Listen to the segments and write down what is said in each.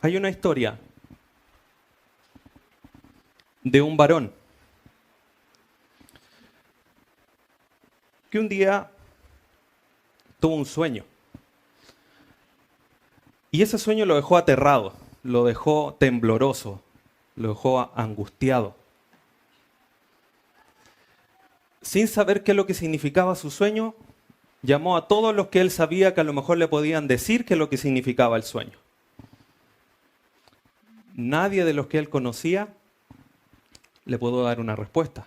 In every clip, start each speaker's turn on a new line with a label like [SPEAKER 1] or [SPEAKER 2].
[SPEAKER 1] Hay una historia de un varón que un día tuvo un sueño. Y ese sueño lo dejó aterrado, lo dejó tembloroso, lo dejó angustiado. Sin saber qué es lo que significaba su sueño, llamó a todos los que él sabía que a lo mejor le podían decir qué es lo que significaba el sueño. Nadie de los que él conocía le pudo dar una respuesta.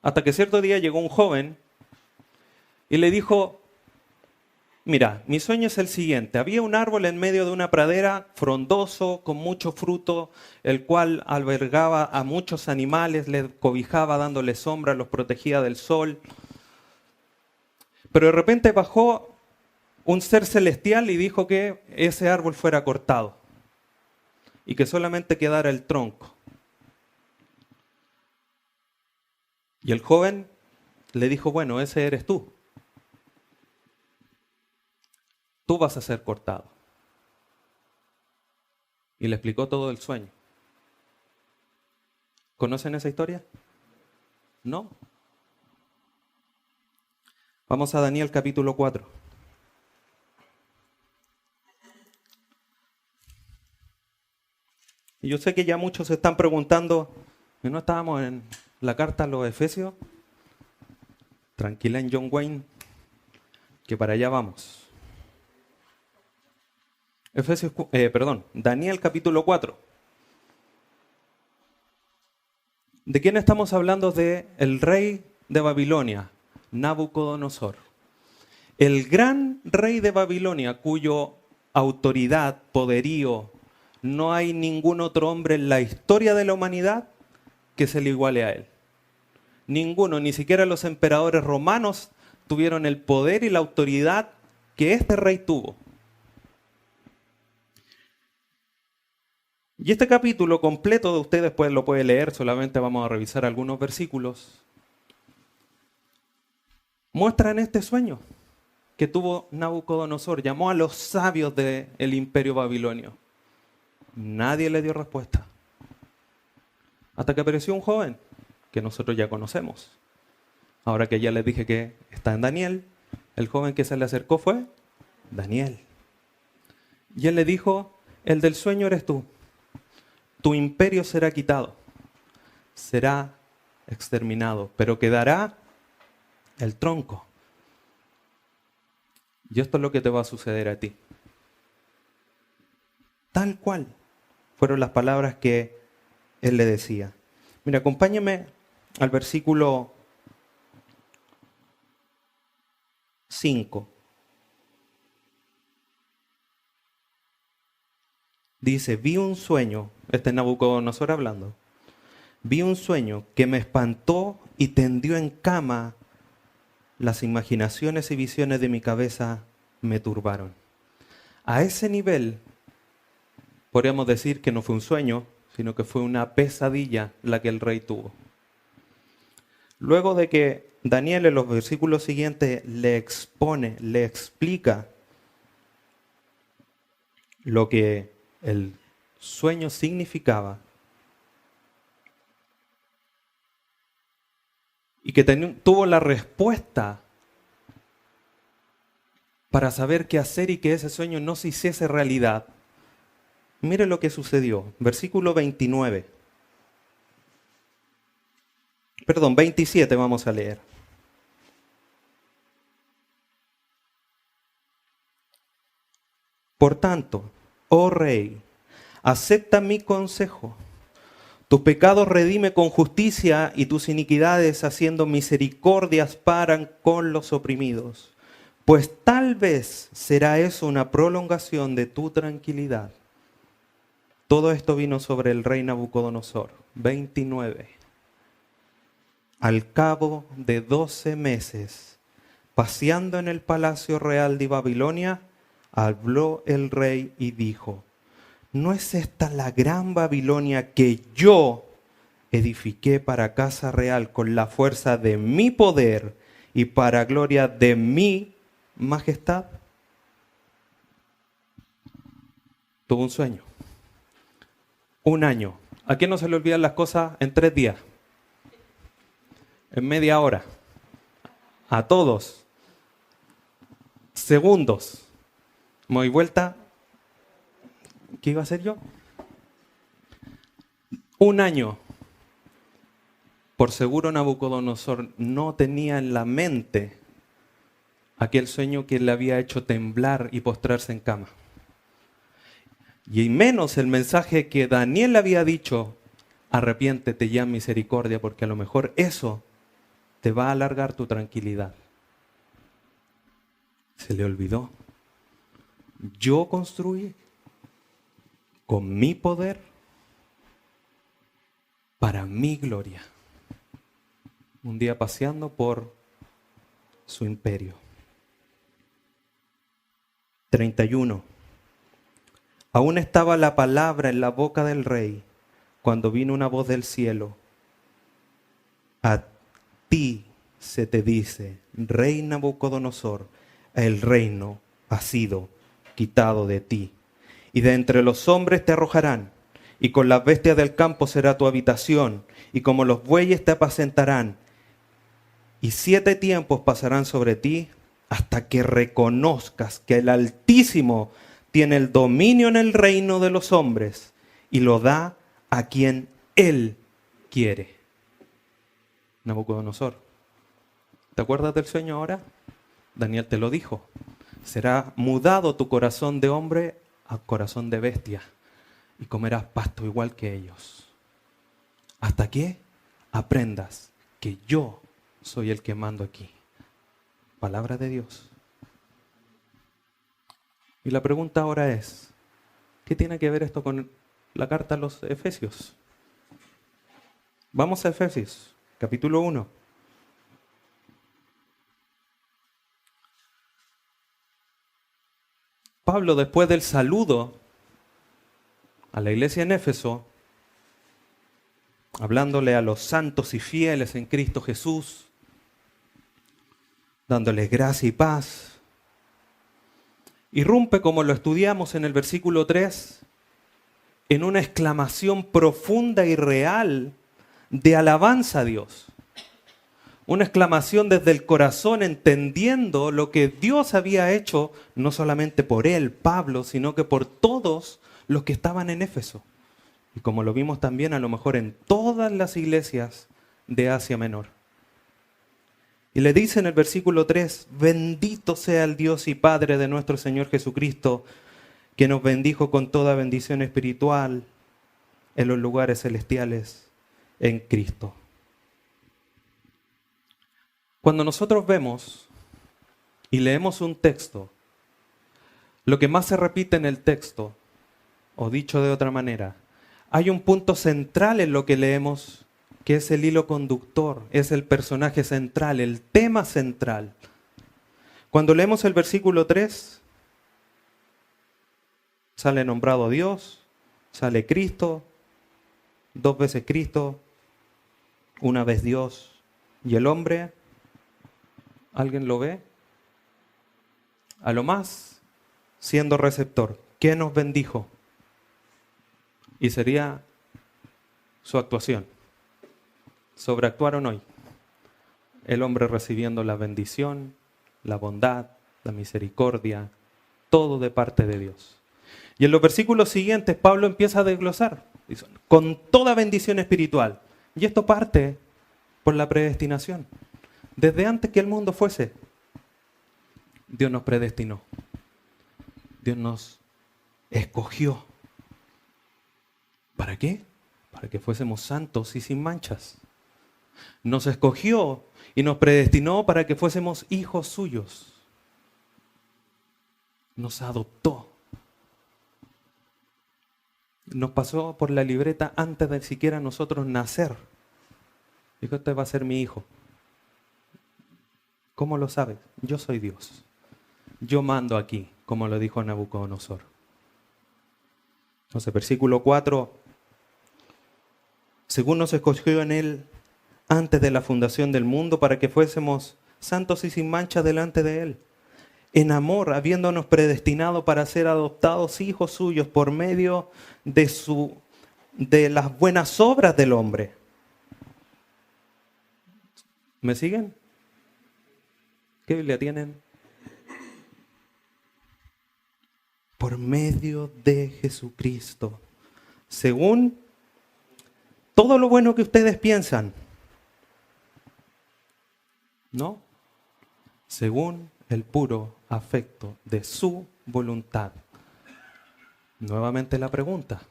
[SPEAKER 1] Hasta que cierto día llegó un joven y le dijo: mira, mi sueño es el siguiente. Había un árbol en medio de una pradera frondoso, con mucho fruto, el cual albergaba a muchos animales, les cobijaba dándole sombra, los protegía del sol. Pero de repente bajó un ser celestial y dijo que ese árbol fuera cortado y que solamente quedara el tronco. Y el joven le dijo: bueno, ese eres tú. Tú vas a ser cortado. Y le explicó todo el sueño. ¿Conocen esa historia? ¿No? Vamos a Daniel capítulo 4. Y yo sé que ya muchos se están preguntando, ¿no estábamos en la carta a los Efesios? Tranquila en John Wayne, que para allá vamos. Daniel capítulo 4. ¿De quién estamos hablando? De el rey de Babilonia, Nabucodonosor. El gran rey de Babilonia, cuyo autoridad, poderío, no hay ningún otro hombre en la historia de la humanidad que se le iguale a él. Ninguno, ni siquiera los emperadores romanos tuvieron el poder y la autoridad que este rey tuvo. Y este capítulo completo de ustedes después lo puede leer, solamente vamos a revisar algunos versículos. Muestran este sueño que tuvo Nabucodonosor. Llamó a los sabios del imperio babilonio. Nadie le dio respuesta. Hasta que apareció un joven que nosotros ya conocemos. Ahora que ya les dije que está en Daniel, el joven que se le acercó fue Daniel. Y él le dijo: el del sueño eres tú. Tu imperio será quitado, será exterminado, pero quedará el tronco. Y esto es lo que te va a suceder a ti. Tal cual fueron las palabras que él le decía. Mira, acompáñame al versículo 5. Dice: vi un sueño, este es Nabucodonosor hablando, vi un sueño que me espantó y tendió en cama, las imaginaciones y visiones de mi cabeza me turbaron. A ese nivel, podríamos decir que no fue un sueño, sino que fue una pesadilla la que el rey tuvo. Luego de que Daniel en los versículos siguientes le expone, le explica lo que el sueño significaba y que tuvo la respuesta para saber qué hacer y que ese sueño no se hiciese realidad. Mire lo que sucedió. Versículo 29. Perdón, 27 vamos a leer. Por tanto, oh rey, acepta mi consejo. Tus pecados redime con justicia y tus iniquidades haciendo misericordias paran con los oprimidos. Pues tal vez será eso una prolongación de tu tranquilidad. Todo esto vino sobre el rey Nabucodonosor. 29. Al cabo de 12 meses, paseando en el palacio real de Babilonia, habló el rey y dijo: ¿no es esta la gran Babilonia que yo edifiqué para casa real con la fuerza de mi poder y para gloria de mi majestad? tuvo un sueño. Un año. ¿A quién no se le olvidan las cosas en 3 días? En media hora. A todos. Segundos. Me doy vuelta. ¿Qué iba a hacer yo? Un año. Por seguro Nabucodonosor no tenía en la mente aquel sueño que le había hecho temblar y postrarse en cama. Y menos el mensaje que Daniel le había dicho, arrepiéntete ya en misericordia, porque a lo mejor eso te va a alargar tu tranquilidad. Se le olvidó. Yo construí con mi poder para mi gloria. Un día paseando por su imperio. 31. Aún estaba la palabra en la boca del rey cuando vino una voz del cielo. A ti se te dice, rey Nabucodonosor, el reino ha sido quitado de ti. Y de entre los hombres te arrojarán, y con las bestias del campo será tu habitación, y como los bueyes te apacentarán. Y 7 tiempos pasarán sobre ti hasta que reconozcas que el Altísimo tiene el dominio en el reino de los hombres y lo da a quien Él quiere. Nabucodonosor, ¿te acuerdas del sueño ahora? Daniel te lo dijo. Será mudado tu corazón de hombre a corazón de bestia y comerás pasto igual que ellos. ¿Hasta que aprendas que yo soy el que mando aquí? Palabra de Dios. Y la pregunta ahora es, ¿qué tiene que ver esto con la carta a los Efesios? Vamos a Efesios, capítulo 1. Pablo, después del saludo a la iglesia en Éfeso, hablándole a los santos y fieles en Cristo Jesús, dándoles gracia y paz, irrumpe, como lo estudiamos en el versículo 3, en una exclamación profunda y real de alabanza a Dios. Una exclamación desde el corazón, entendiendo lo que Dios había hecho, no solamente por él, Pablo, sino que por todos los que estaban en Éfeso. Y como lo vimos también a lo mejor en todas las iglesias de Asia Menor. Y le dice en el versículo 3, bendito sea el Dios y Padre de nuestro Señor Jesucristo, que nos bendijo con toda bendición espiritual en los lugares celestiales en Cristo. Cuando nosotros vemos y leemos un texto, lo que más se repite en el texto, o dicho de otra manera, hay un punto central en lo que leemos, que es el hilo conductor, es el personaje central, el tema central. Cuando leemos el versículo 3, sale nombrado Dios, sale Cristo, 2 veces Cristo, 1 vez Dios, y el hombre, ¿alguien lo ve? A lo más, siendo receptor. ¿Qué nos bendijo? Y sería su actuación. Sobreactuaron hoy. El hombre recibiendo la bendición, la bondad, la misericordia, todo de parte de Dios. Y en los versículos siguientes Pablo empieza a desglosar. Dice, con toda bendición espiritual. Y esto parte por la predestinación. Desde antes que el mundo fuese, Dios nos predestinó. Dios nos escogió. ¿Para qué? Para que fuésemos santos y sin manchas. Nos escogió y nos predestinó para que fuésemos hijos suyos. Nos adoptó. Nos pasó por la libreta antes de siquiera nosotros nacer. Dijo, este va a ser mi hijo. ¿Cómo lo sabes? Yo soy Dios. Yo mando aquí, como lo dijo Nabucodonosor. Entonces, versículo 4. Según nos escogió en él antes de la fundación del mundo para que fuésemos santos y sin mancha delante de él. en amor, habiéndonos predestinado para ser adoptados hijos suyos por medio de las buenas obras del hombre. ¿Me siguen? ¿Qué Biblia tienen? Por medio de Jesucristo, según todo lo bueno que ustedes piensan, ¿no? Según el puro afecto de su voluntad. Nuevamente la pregunta,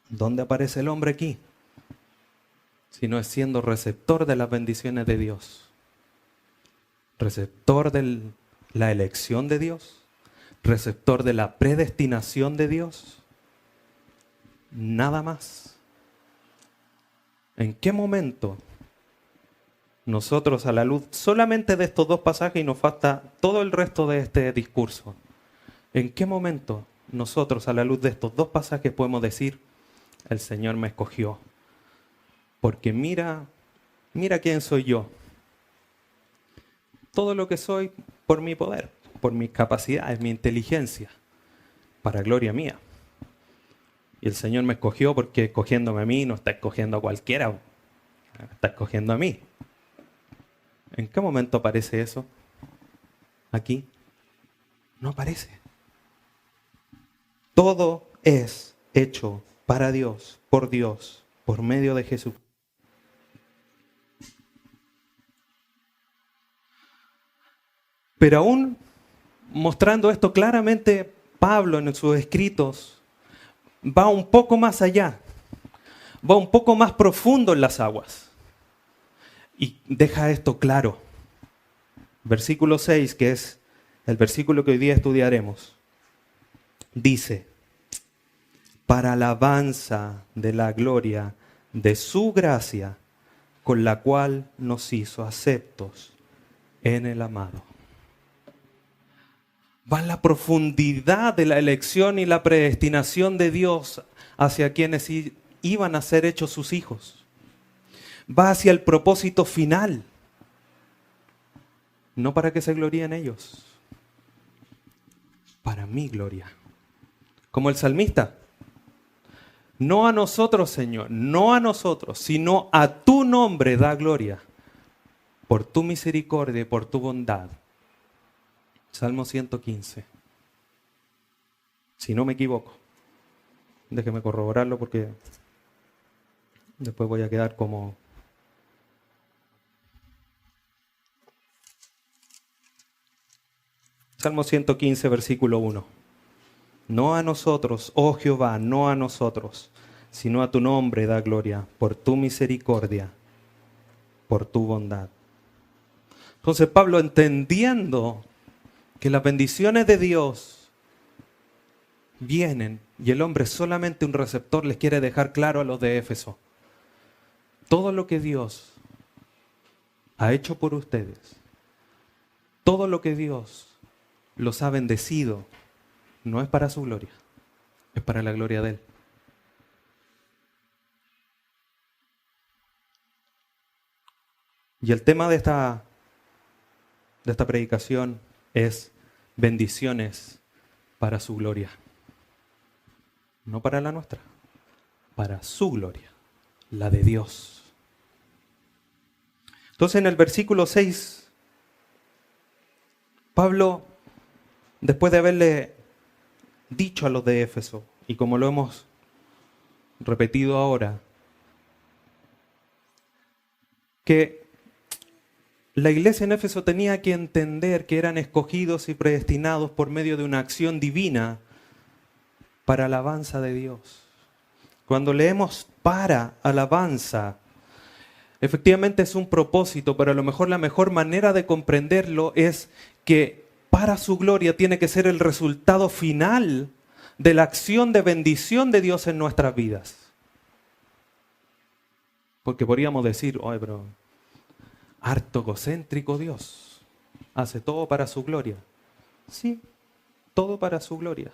[SPEAKER 1] ¿dónde aparece el hombre aquí? Si no es siendo receptor de las bendiciones de Dios, receptor de la elección de Dios, receptor de la predestinación de Dios, nada más. ¿En qué momento nosotros, a la luz solamente de estos dos pasajes, y nos falta todo el resto de este discurso, en qué momento nosotros, a la luz de estos dos pasajes, podemos decir, el Señor me escogió? Porque mira quién soy yo. Todo lo que soy por mi poder, por mis capacidades, mi inteligencia, para gloria mía. Y el Señor me escogió porque escogiéndome a mí no está escogiendo a cualquiera, está escogiendo a mí. ¿En qué momento aparece eso? Aquí no aparece. Todo es hecho para Dios, por medio de Jesús. Pero aún mostrando esto claramente, Pablo en sus escritos va un poco más allá, va un poco más profundo en las aguas. Y deja esto claro. Versículo 6, que es el versículo que hoy día estudiaremos, dice, para alabanza de la gloria de su gracia, con la cual nos hizo aceptos en el amado. Va en la profundidad de la elección y la predestinación de Dios hacia quienes iban a ser hechos sus hijos. Va hacia el propósito final, no para que se gloríen ellos, para mi gloria. Como el salmista, no a nosotros, Señor, no a nosotros, sino a tu nombre da gloria, por tu misericordia y por tu bondad. Salmo 115. Si no me equivoco, déjeme corroborarlo porque después voy a quedar como... Salmo 115, versículo 1. No a nosotros, oh Jehová, no a nosotros, sino a tu nombre da gloria, por tu misericordia, por tu bondad. Entonces Pablo, entendiendo que las bendiciones de Dios vienen y el hombre es solamente un receptor, les quiere dejar claro a los de Éfeso. Todo lo que Dios ha hecho por ustedes, todo lo que Dios los ha bendecido, no es para su gloria, es para la gloria de Él. Y el tema de esta predicación es bendiciones para su gloria. No para la nuestra, para su gloria, la de Dios. Entonces en el versículo 6, Pablo, después de haberle dicho a los de Éfeso, y como lo hemos repetido ahora, que la iglesia en Éfeso tenía que entender que eran escogidos y predestinados por medio de una acción divina para alabanza de Dios. Cuando leemos para alabanza, efectivamente es un propósito, pero a lo mejor la mejor manera de comprenderlo es que para su gloria tiene que ser el resultado final de la acción de bendición de Dios en nuestras vidas. Porque podríamos decir, oye, pero harto egocéntrico Dios, hace todo para su gloria. Sí, todo para su gloria.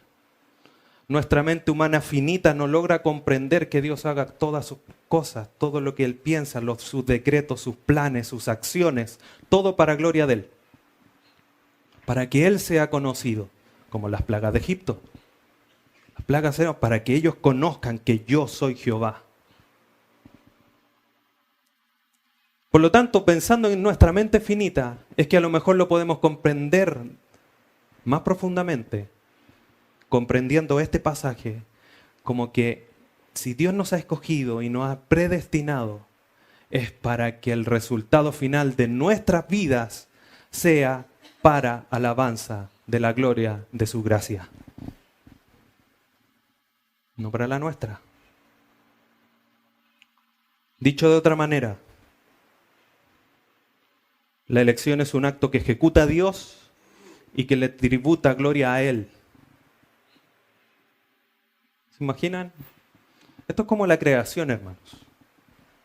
[SPEAKER 1] Nuestra mente humana finita no logra comprender que Dios haga todas sus cosas, todo lo que Él piensa, sus decretos, sus planes, sus acciones, todo para gloria de Él. para que Él sea conocido, como las plagas de Egipto. Las plagas eran para que ellos conozcan que yo soy Jehová. Por lo tanto, pensando en nuestra mente finita, es que a lo mejor lo podemos comprender más profundamente, comprendiendo este pasaje, como que si Dios nos ha escogido y nos ha predestinado, es para que el resultado final de nuestras vidas sea para alabanza de la gloria de su gracia. No para la nuestra. Dicho de otra manera, la elección es un acto que ejecuta a Dios y que le tributa gloria a Él. ¿Se imaginan? Esto es como la creación, hermanos.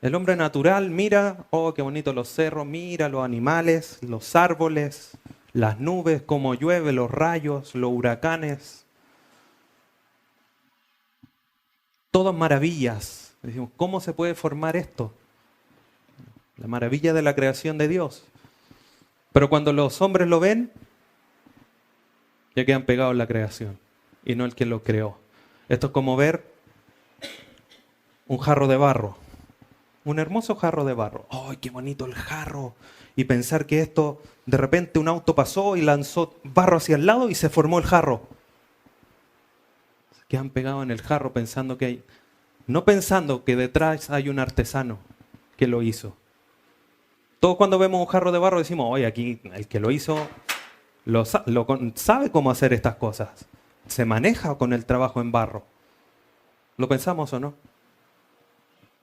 [SPEAKER 1] El hombre natural mira, oh, qué bonitos los cerros, mira los animales, los árboles, las nubes, cómo llueve, los rayos, los huracanes. Todas maravillas. Decimos, ¿cómo se puede formar esto? La maravilla de la creación de Dios. Pero cuando los hombres lo ven, ya quedan pegados en la creación y no el que lo creó. Esto es como ver un jarro de barro. Un hermoso jarro de barro. ¡Ay, qué bonito el jarro! Y pensar que esto, de repente un auto pasó y lanzó barro hacia el lado y se formó el jarro. Se quedan pegados en el jarro pensando que hay... No pensando que detrás hay un artesano que lo hizo. Todos cuando vemos un jarro de barro decimos, oye, aquí el que lo hizo sabe cómo hacer estas cosas. Se maneja con el trabajo en barro. ¿Lo pensamos o no?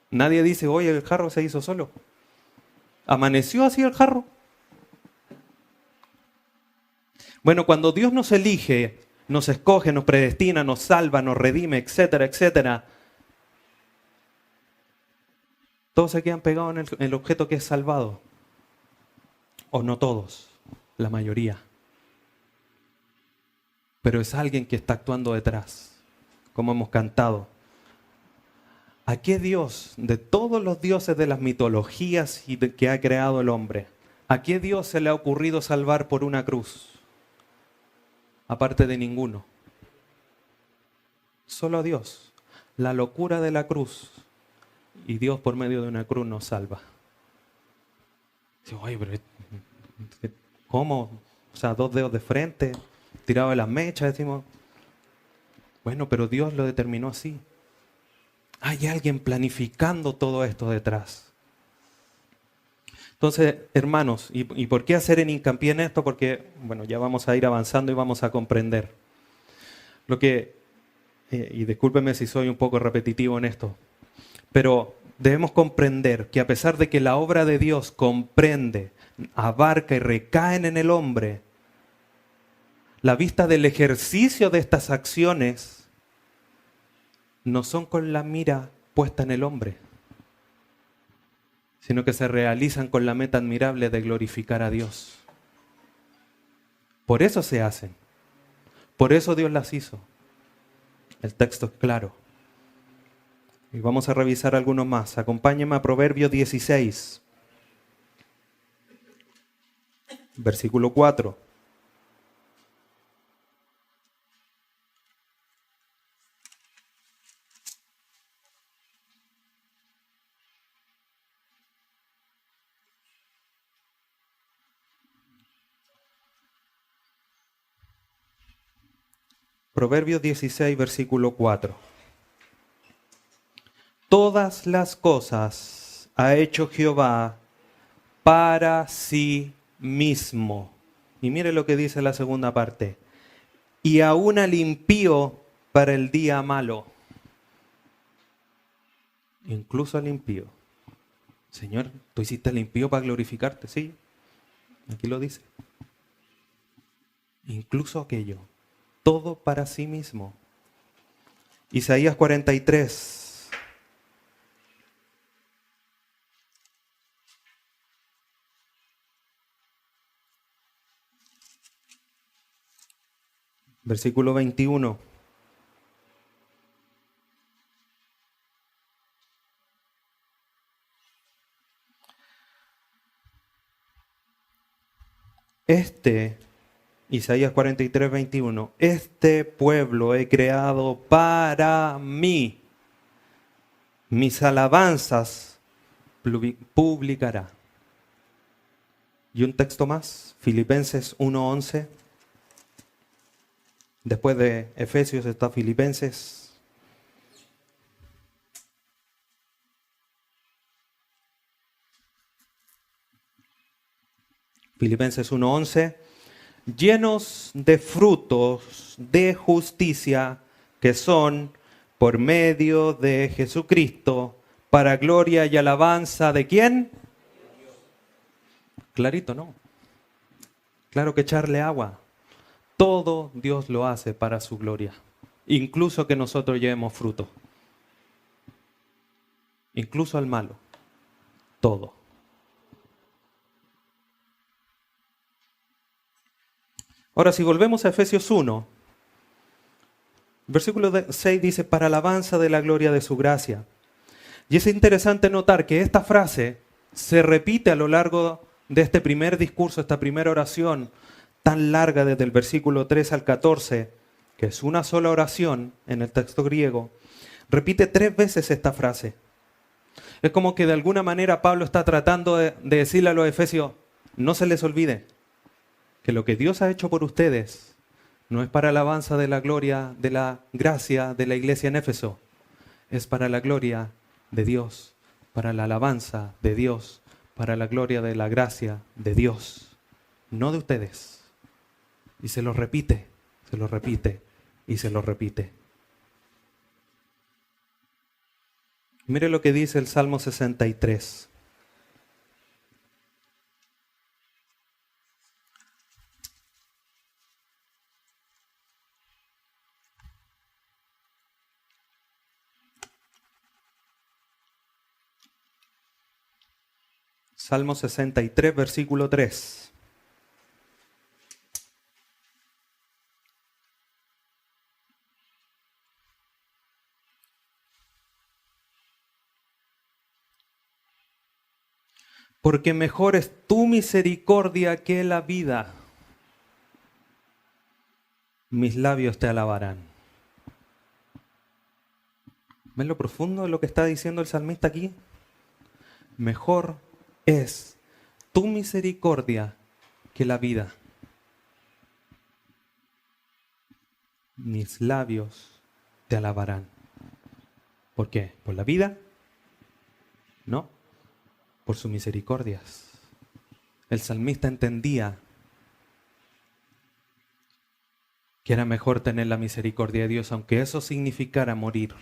[SPEAKER 1] Nadie dice, oye, el jarro se hizo solo. ¿Amaneció así el jarro? Bueno, cuando Dios nos elige, nos escoge, nos predestina, nos salva, nos redime, etcétera, etcétera, todos se quedan pegados en el objeto que es salvado. O no todos, la mayoría. Pero es alguien que está actuando detrás, como hemos cantado. ¿A qué Dios, de todos los dioses de las mitologías que ha creado el hombre, a qué Dios se le ha ocurrido salvar por una cruz? Aparte de ninguno. Solo a Dios. La locura de la cruz. Y Dios por medio de una cruz nos salva. Oye, pero ¿cómo? O sea, 2 dedos de frente, tirado de las mechas, decimos. Bueno, pero Dios lo determinó así. Hay alguien planificando todo esto detrás. Entonces, hermanos, ¿y por qué hacer en hincapié en esto? Porque, bueno, ya vamos a ir avanzando y vamos a comprender. Lo que, y discúlpeme si soy un poco repetitivo en esto, pero debemos comprender que a pesar de que la obra de Dios comprende, abarca y recaen en el hombre, la vista del ejercicio de estas acciones no son con la mira puesta en el hombre, sino que se realizan con la meta admirable de glorificar a Dios. Por eso se hacen. Por eso Dios las hizo. El texto es claro. Y vamos a revisar algunos más. Acompáñenme a Proverbios 16, versículo 4. Proverbios 16, versículo 4. Todas las cosas ha hecho Jehová para sí mismo. Y mire lo que dice la segunda parte. Y aún al impío para el día malo. Incluso al impío. Señor, ¿tú hiciste al impío para glorificarte? Sí, aquí lo dice. Incluso aquello. Todo para sí mismo. Isaías 43. Versículo 21. Este Isaías 43, 21. Este pueblo he creado para mí. Mis alabanzas publicará. Y un texto más, Filipenses 1:11. Después de Efesios está Filipenses. Filipenses 1:11. Llenos de frutos de justicia que son por medio de Jesucristo, para gloria y alabanza de ¿quién? Clarito, ¿no? Claro que echarle agua. Todo Dios lo hace para su gloria. Incluso que nosotros llevemos fruto. Incluso al malo. Todo. Ahora, si volvemos a Efesios 1, versículo 6 dice, para alabanza de la gloria de su gracia. Y es interesante notar que esta frase se repite a lo largo de este primer discurso, esta primera oración tan larga desde el versículo 3 al 14, que es una sola oración en el texto griego. Repite 3 veces esta frase. Es como que de alguna manera Pablo está tratando de decirle a los efesios, no se les olvide que lo que Dios ha hecho por ustedes no es para alabanza de la gloria, de la gracia de la iglesia en Éfeso, es para la gloria de Dios, para la alabanza de Dios, para la gloria de la gracia de Dios, no de ustedes. Y se lo repite y se lo repite. Mire lo que dice el Salmo 63. Salmo 63, versículo 3. Porque mejor es tu misericordia que la vida. Mis labios te alabarán. ¿Ven lo profundo de lo que está diciendo el salmista aquí? Mejor es tu misericordia que la vida. Mis labios te alabarán. ¿Por qué? ¿Por la vida? No, por sus misericordias. El salmista entendía que era mejor tener la misericordia de Dios, aunque eso significara morir.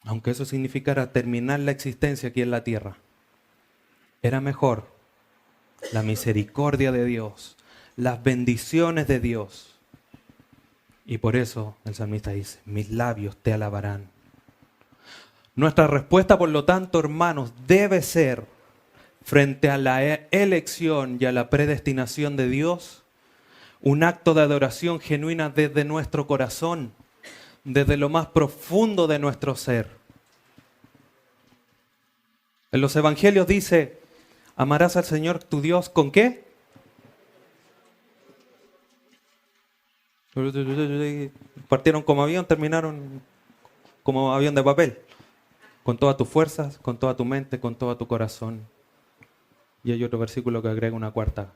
[SPEAKER 1] Aunque eso significara terminar la existencia aquí en la tierra. Era mejor la misericordia de Dios, las bendiciones de Dios. Y por eso el salmista dice, mis labios te alabarán. Nuestra respuesta, por lo tanto, hermanos, debe ser, frente a la elección y a la predestinación de Dios, un acto de adoración genuina desde nuestro corazón, desde lo más profundo de nuestro ser. En los evangelios dice, amarás al Señor tu Dios ¿con qué? Partieron como avión, terminaron como avión de papel. Con todas tus fuerzas, con toda tu mente, con todo tu corazón. Y hay otro versículo que agrega una cuarta.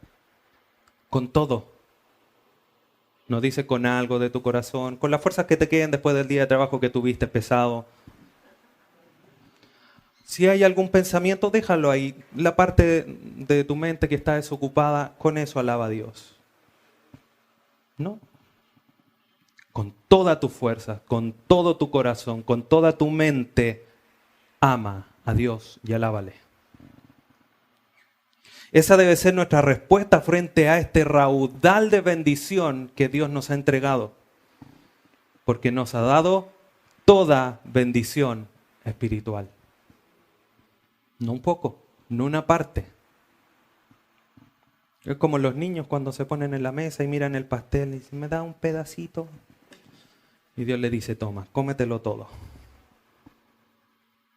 [SPEAKER 1] Con todo. No dice con algo de tu corazón, con las fuerzas que te queden después del día de trabajo que tuviste pesado. Si hay algún pensamiento, déjalo ahí. La parte de tu mente que está desocupada, con eso alaba a Dios. ¿No? Con toda tu fuerza, con todo tu corazón, con toda tu mente, ama a Dios y alábale. Esa debe ser nuestra respuesta frente a este raudal de bendición que Dios nos ha entregado. Porque nos ha dado toda bendición espiritual. No un poco, no una parte. Es como los niños cuando se ponen en la mesa y miran el pastel y dicen, ¿me da un pedacito? Y Dios le dice, toma, cómetelo todo.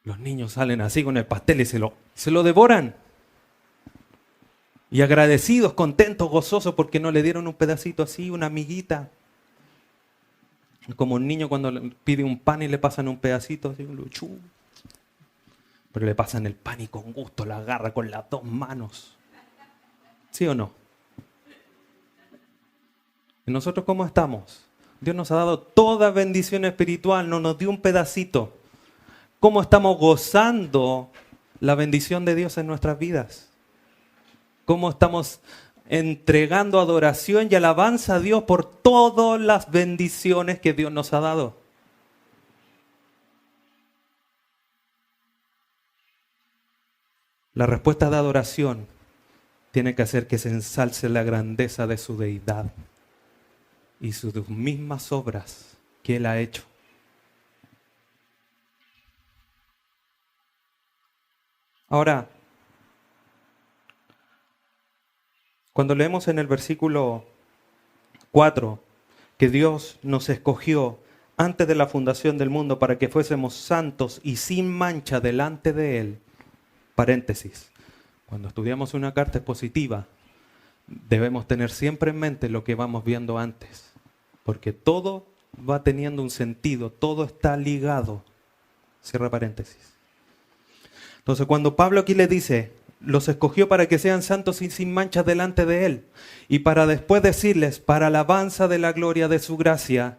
[SPEAKER 1] Los niños salen así con el pastel y se lo devoran. Y agradecidos, contentos, gozosos porque no le dieron un pedacito así, una amiguita. Como un niño cuando pide un pan y le pasan un pedacito así, pero le pasan el pan y con gusto la agarra con las dos manos. ¿Sí o no? ¿Y nosotros cómo estamos? Dios nos ha dado toda bendición espiritual, no nos dio un pedacito. ¿Cómo estamos gozando la bendición de Dios en nuestras vidas? ¿Cómo estamos entregando adoración y alabanza a Dios por todas las bendiciones que Dios nos ha dado? La respuesta de adoración tiene que hacer que se ensalce la grandeza de su deidad y sus mismas obras que Él ha hecho. Ahora, cuando leemos en el versículo 4 que Dios nos escogió antes de la fundación del mundo para que fuésemos santos y sin mancha delante de Él, paréntesis, cuando estudiamos una carta expositiva, debemos tener siempre en mente lo que vamos viendo antes, porque todo va teniendo un sentido, todo está ligado. Cierra paréntesis. Entonces, cuando Pablo aquí le dice, los escogió para que sean santos y sin mancha delante de Él, y para después decirles, para alabanza de la gloria de su gracia,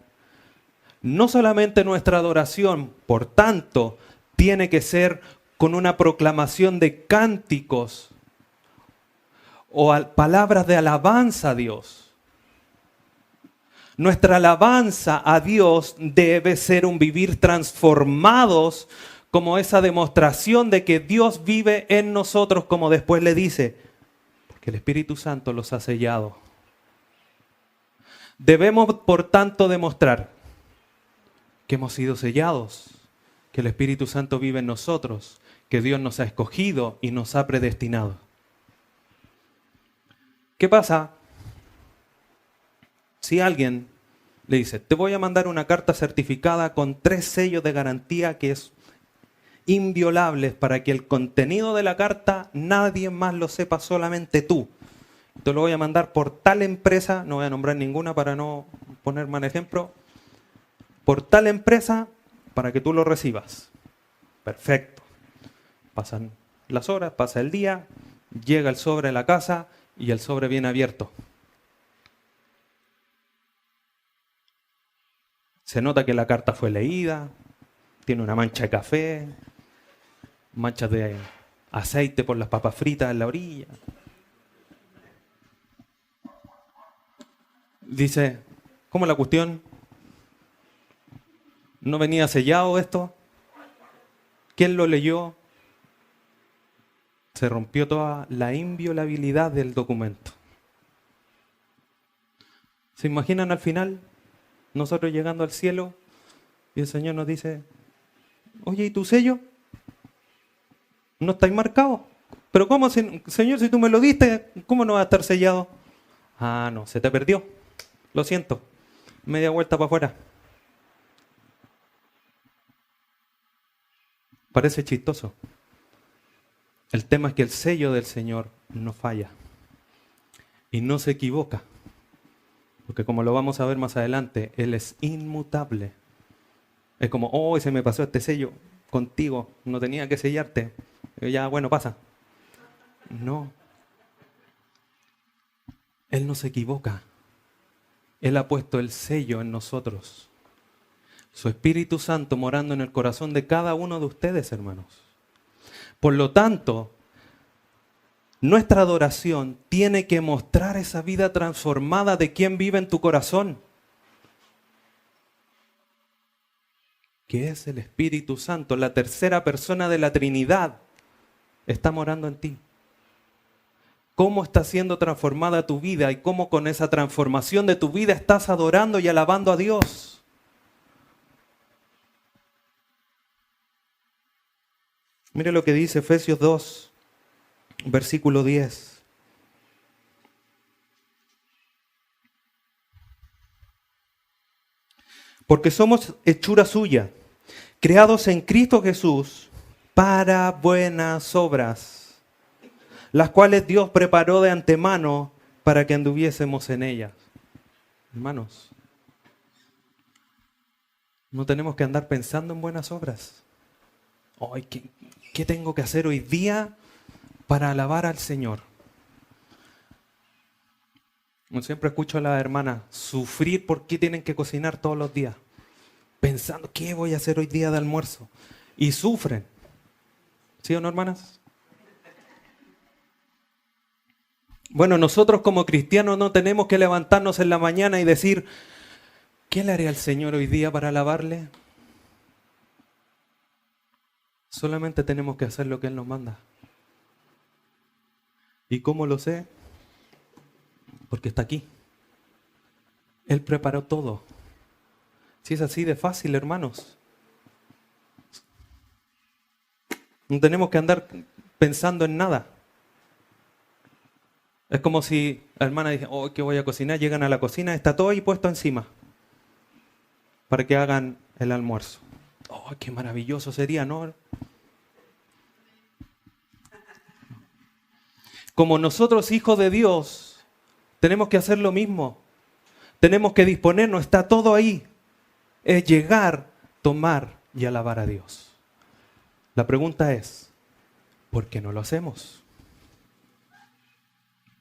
[SPEAKER 1] no solamente nuestra adoración, por tanto, tiene que ser con una proclamación de cánticos o palabras de alabanza a Dios. Nuestra alabanza a Dios debe ser un vivir transformados como esa demostración de que Dios vive en nosotros, como después le dice, porque el Espíritu Santo los ha sellado. Debemos, por tanto, demostrar que hemos sido sellados, que el Espíritu Santo vive en nosotros, que Dios nos ha escogido y nos ha predestinado. ¿Qué pasa si alguien le dice, te voy a mandar una carta certificada con 3 sellos de garantía que es inviolables para que el contenido de la carta nadie más lo sepa, solamente tú? Te lo voy a mandar por tal empresa, no voy a nombrar ninguna para no poner mal ejemplo, por tal empresa para que tú lo recibas. Perfecto. Pasan las horas, pasa el día, llega el sobre a la casa y el sobre viene abierto. Se nota que la carta fue leída, tiene una mancha de café, manchas de aceite por las papas fritas en la orilla. Dice, ¿cómo es la cuestión? ¿No venía sellado esto? ¿Quién lo leyó? Se rompió toda la inviolabilidad del documento. ¿Se imaginan al final? Nosotros llegando al cielo y el Señor nos dice, oye, ¿y tu sello? ¿No estáis marcado? ¿Pero cómo, Señor, si tú me lo diste, cómo no va a estar sellado? Ah, no, se te perdió. Lo siento. Media vuelta para afuera. Parece chistoso. El tema es que el sello del Señor no falla y no se equivoca. Porque como lo vamos a ver más adelante, Él es inmutable. Es como, oh, se me pasó este sello contigo, no tenía que sellarte. Ya, bueno, pasa. No. Él no se equivoca. Él ha puesto el sello en nosotros. Su Espíritu Santo morando en el corazón de cada uno de ustedes, hermanos. Por lo tanto, nuestra adoración tiene que mostrar esa vida transformada de quien vive en tu corazón, que es el Espíritu Santo, la tercera persona de la Trinidad, está morando en ti. ¿Cómo está siendo transformada tu vida y cómo con esa transformación de tu vida estás adorando y alabando a Dios? Mire lo que dice Efesios 2, versículo 10. Porque somos hechura suya, creados en Cristo Jesús para buenas obras, las cuales Dios preparó de antemano para que anduviésemos en ellas. Hermanos, no tenemos que andar pensando en buenas obras. Ay, ¿qué tengo que hacer hoy día para alabar al Señor? Como siempre escucho a las hermanas sufrir por qué tienen que cocinar todos los días, pensando, ¿qué voy a hacer hoy día de almuerzo? Y sufren. ¿Sí o no, hermanas? Bueno, nosotros como cristianos no tenemos que levantarnos en la mañana y decir, ¿qué le haré al Señor hoy día para alabarle? Solamente tenemos que hacer lo que Él nos manda. ¿Y cómo lo sé? Porque está aquí. Él preparó todo. Si es así de fácil, hermanos. No tenemos que andar pensando en nada. Es como si la hermana dice, oh, ¿qué voy a cocinar? Llegan a la cocina, está todo ahí puesto encima para que hagan el almuerzo. Oh, qué maravilloso sería, ¿no? Como nosotros, hijos de Dios, tenemos que hacer lo mismo. Tenemos que disponernos, está todo ahí. Es llegar, tomar y alabar a Dios. La pregunta es, ¿por qué no lo hacemos?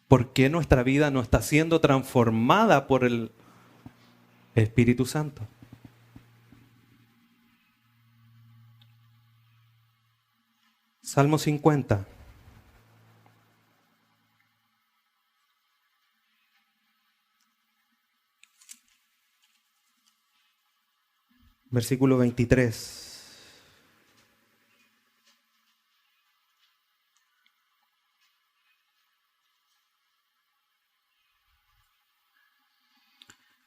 [SPEAKER 1] ¿Por qué nuestra vida no está siendo transformada por el Espíritu Santo? Salmo 50. Versículo 23.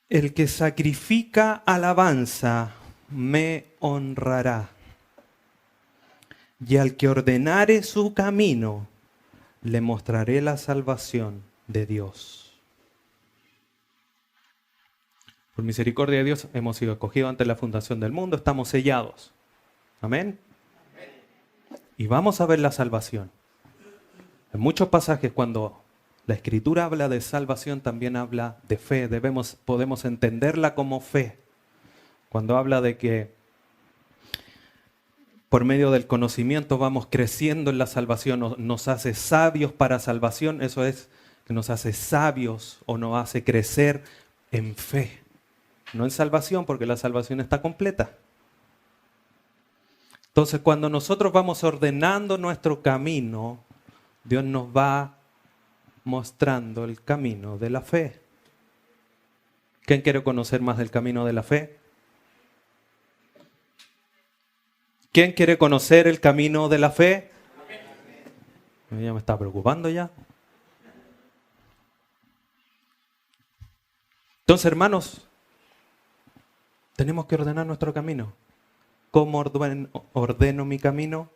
[SPEAKER 1] El que sacrifica alabanza me honrará, y al que ordenare su camino, le mostraré la salvación de Dios. Por misericordia de Dios hemos sido escogidos antes de la fundación del mundo, estamos sellados. Amén. Y vamos a ver la salvación. En muchos pasajes cuando la Escritura habla de salvación, también habla de fe. Podemos entenderla como fe. Cuando habla de que por medio del conocimiento vamos creciendo en la salvación, nos hace sabios para salvación, eso es que nos hace sabios o nos hace crecer en fe. No en salvación, porque la salvación está completa. Entonces, cuando nosotros vamos ordenando nuestro camino, Dios nos va mostrando el camino de la fe. ¿Quién quiere conocer más del camino de la fe? ¿Quién quiere conocer el camino de la fe? Ya me está preocupando ya. Entonces, hermanos, tenemos que ordenar nuestro camino. ¿Cómo ordeno mi camino?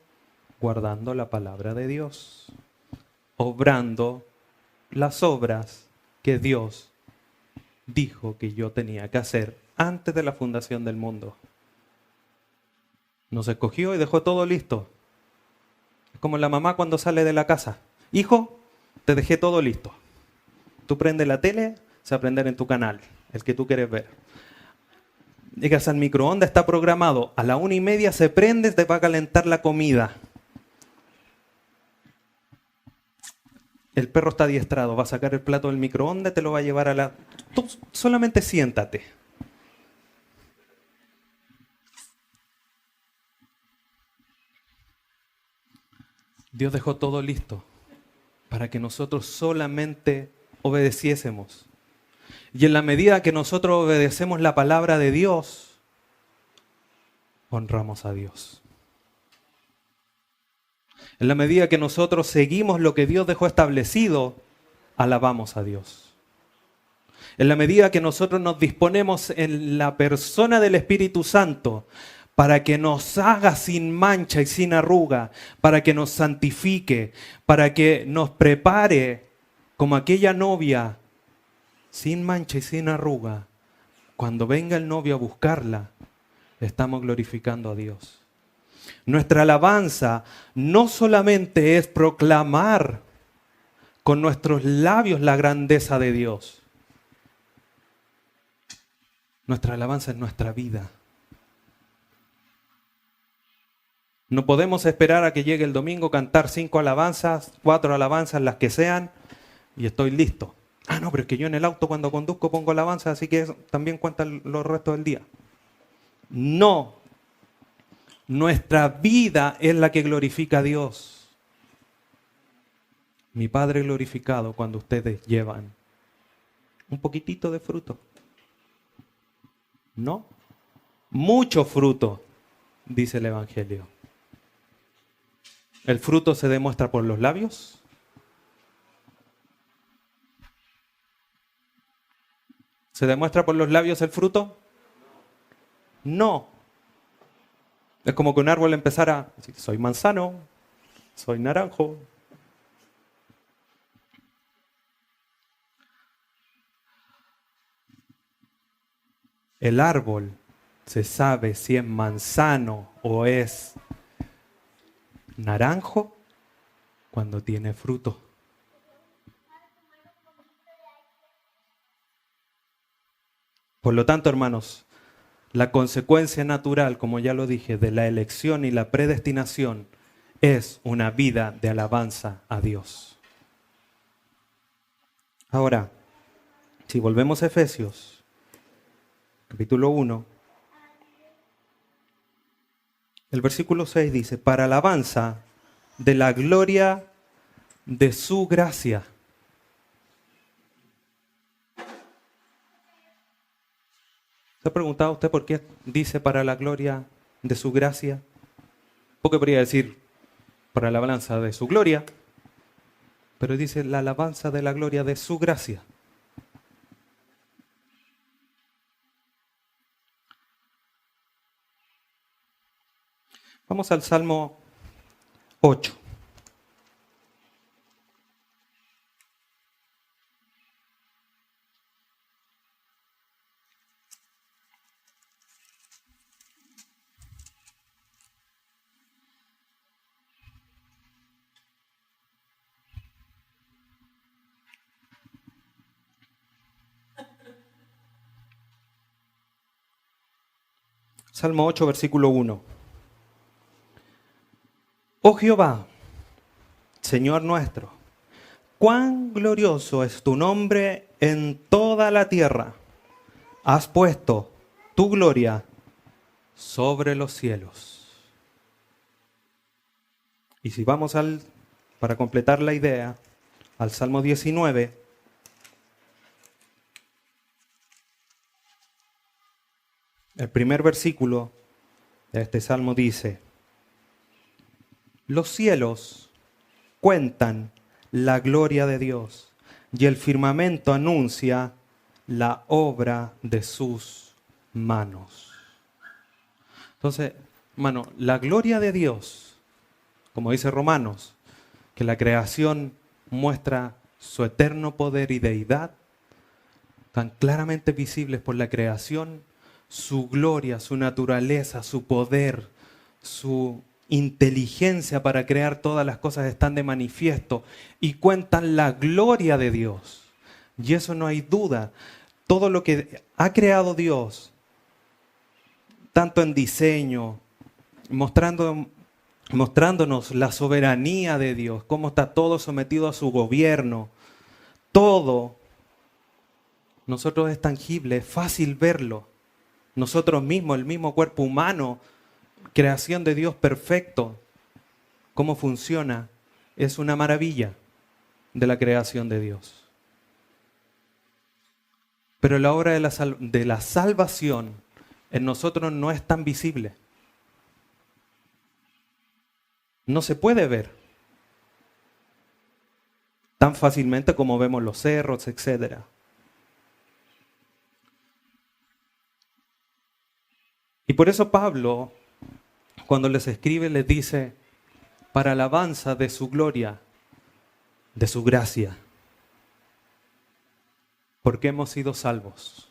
[SPEAKER 1] Guardando la palabra de Dios. Obrando las obras que Dios dijo que yo tenía que hacer antes de la fundación del mundo. Nos escogió y dejó todo listo. Es como la mamá cuando sale de la casa. Hijo, te dejé todo listo. Tú prendes la tele, se va a prender en tu canal, el que tú quieres ver. Llegas al microondas, está programado. A la 1:30 se prende, te va a calentar la comida. El perro está adiestrado, va a sacar el plato del microondas, te lo va a llevar a la... Tú solamente siéntate. Dios dejó todo listo para que nosotros solamente obedeciésemos. Y en la medida que nosotros obedecemos la palabra de Dios, honramos a Dios. En la medida que nosotros seguimos lo que Dios dejó establecido, alabamos a Dios. En la medida que nosotros nos disponemos en la persona del Espíritu Santo para que nos haga sin mancha y sin arruga, para que nos santifique, para que nos prepare como aquella novia sin mancha y sin arruga, cuando venga el novio a buscarla, estamos glorificando a Dios. Nuestra alabanza no solamente es proclamar con nuestros labios la grandeza de Dios. Nuestra alabanza es nuestra vida. No podemos esperar a que llegue el domingo, cantar 5 alabanzas, 4 alabanzas, las que sean, y estoy listo. Ah, no, pero es que yo en el auto cuando conduzco pongo alabanza, así que también cuentan los restos del día. No. Nuestra vida es la que glorifica a Dios. Mi Padre glorificado cuando ustedes llevan un poquitito de fruto. No. Mucho fruto, dice el Evangelio. ¿El fruto se demuestra por los labios? ¿Se demuestra por los labios el fruto? No. Es como que un árbol empezara a decir, soy manzano, soy naranjo. El árbol se sabe si es manzano o es naranjo cuando tiene fruto. Por lo tanto, hermanos, la consecuencia natural, como ya lo dije, de la elección y la predestinación es una vida de alabanza a Dios. Ahora, si volvemos a Efesios, capítulo 1, el versículo 6 dice, para alabanza de la gloria de su gracia. ¿Se ha preguntado usted por qué dice para la gloria de su gracia? Porque podría decir para la alabanza de su gloria, pero dice la alabanza de la gloria de su gracia. Vamos al Salmo 8. Salmo 8, versículo 1. Oh Jehová, Señor nuestro, cuán glorioso es tu nombre en toda la tierra. Has puesto tu gloria sobre los cielos. Y si vamos para completar la idea, al Salmo 19, el primer versículo de este salmo dice, los cielos cuentan la gloria de Dios y el firmamento anuncia la obra de sus manos. Entonces, hermano, la gloria de Dios, como dice Romanos, que la creación muestra su eterno poder y deidad, tan claramente visibles por la creación, su gloria, su naturaleza, su poder, su inteligencia para crear todas las cosas están de manifiesto y cuentan la gloria de Dios. Y eso no hay duda. Todo lo que ha creado Dios, tanto en diseño, mostrándonos la soberanía de Dios, cómo está todo sometido a su gobierno, todo, nosotros es tangible, es fácil verlo. Nosotros mismos, el mismo cuerpo humano, creación de Dios perfecto, cómo funciona, es una maravilla de la creación de Dios. Pero la obra de la salvación en nosotros no es tan visible. No se puede ver tan fácilmente como vemos los cerros, etc. Y por eso Pablo, cuando les escribe, les dice, para alabanza de su gloria, de su gracia, porque hemos sido salvos.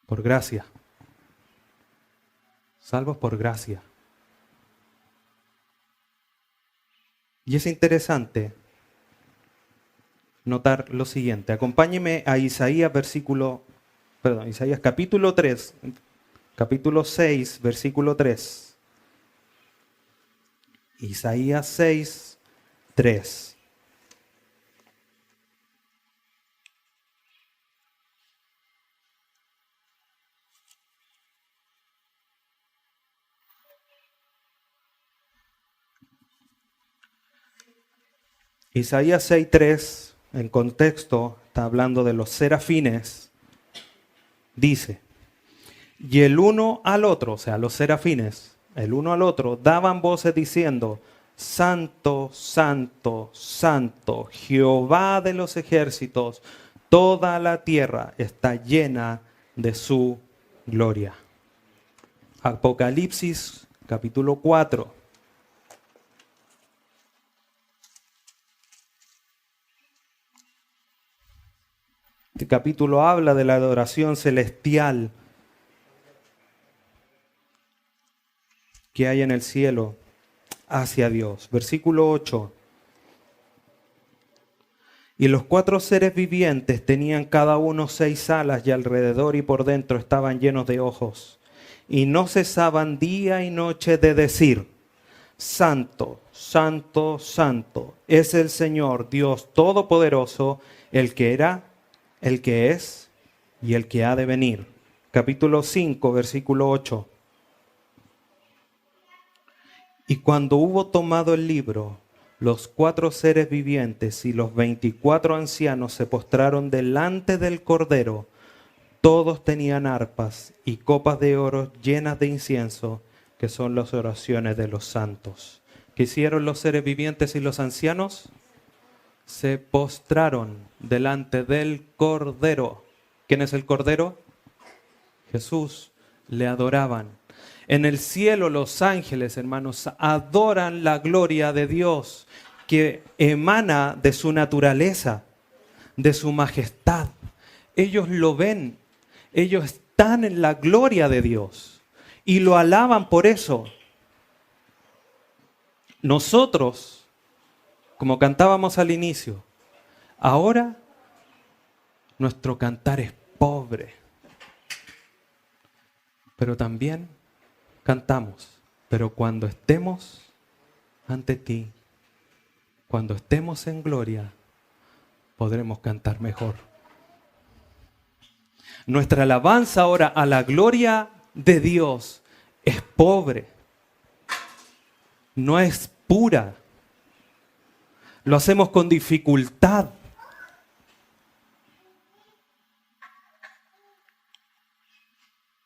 [SPEAKER 1] Por gracia. Salvos por gracia. Y es interesante notar lo siguiente. Acompáñeme a Isaías Isaías capítulo 3, capítulo 6, versículo 3. Isaías 6, 3. Isaías 6:3, en contexto, está hablando de los serafines, dice, y el uno al otro, o sea, los serafines, el uno al otro, daban voces diciendo, Santo, Santo, Santo, Jehová de los ejércitos, toda la tierra está llena de su gloria. Apocalipsis, capítulo 4. Este capítulo habla de la adoración celestial que hay en el cielo hacia Dios. Versículo 8. Y los 4 seres vivientes tenían cada uno 6 alas y alrededor y por dentro estaban llenos de ojos. Y no cesaban día y noche de decir, Santo, Santo, Santo, es el Señor Dios Todopoderoso, el que era, el que es y el que ha de venir. Capítulo 5, versículo 8. Y cuando hubo tomado el libro, los 4 seres vivientes y los 24 ancianos se postraron delante del Cordero. Todos tenían arpas y copas de oro llenas de incienso, que son las oraciones de los santos. ¿Qué hicieron los seres vivientes y los ancianos? Se postraron delante del Cordero. ¿Quién es el Cordero? Jesús. Le adoraban. En el cielo los ángeles, hermanos, adoran la gloria de Dios que emana de su naturaleza, de su majestad. Ellos lo ven, ellos están en la gloria de Dios y lo alaban por eso. Nosotros, como cantábamos al inicio, ahora nuestro cantar es pobre, pero también cantamos. Pero cuando estemos ante ti, cuando estemos en gloria, podremos cantar mejor. Nuestra alabanza ahora a la gloria de Dios es pobre, no es pura. Lo hacemos con dificultad.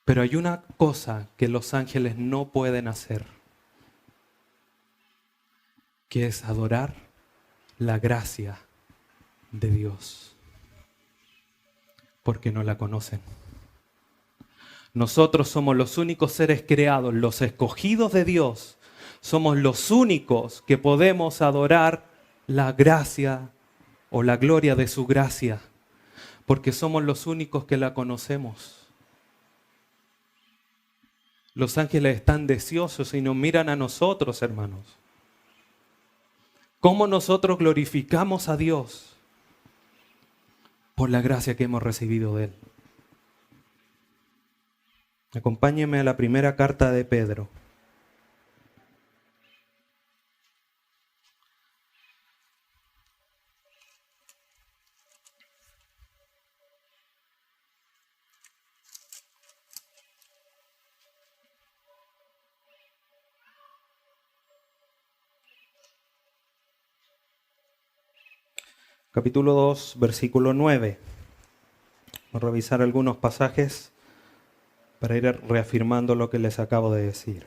[SPEAKER 1] Pero hay una cosa que los ángeles no pueden hacer, que es adorar la gracia de Dios, porque no la conocen. Nosotros somos los únicos seres creados, los escogidos de Dios, somos los únicos que podemos adorar la gracia o la gloria de su gracia, porque somos los únicos que la conocemos. Los ángeles están deseosos y nos miran a nosotros, hermanos. ¿Cómo nosotros glorificamos a Dios? Por la gracia que hemos recibido de Él. Acompáñenme a la primera carta de Pedro. Capítulo 2, versículo 9. Vamos a revisar algunos pasajes para ir reafirmando lo que les acabo de decir.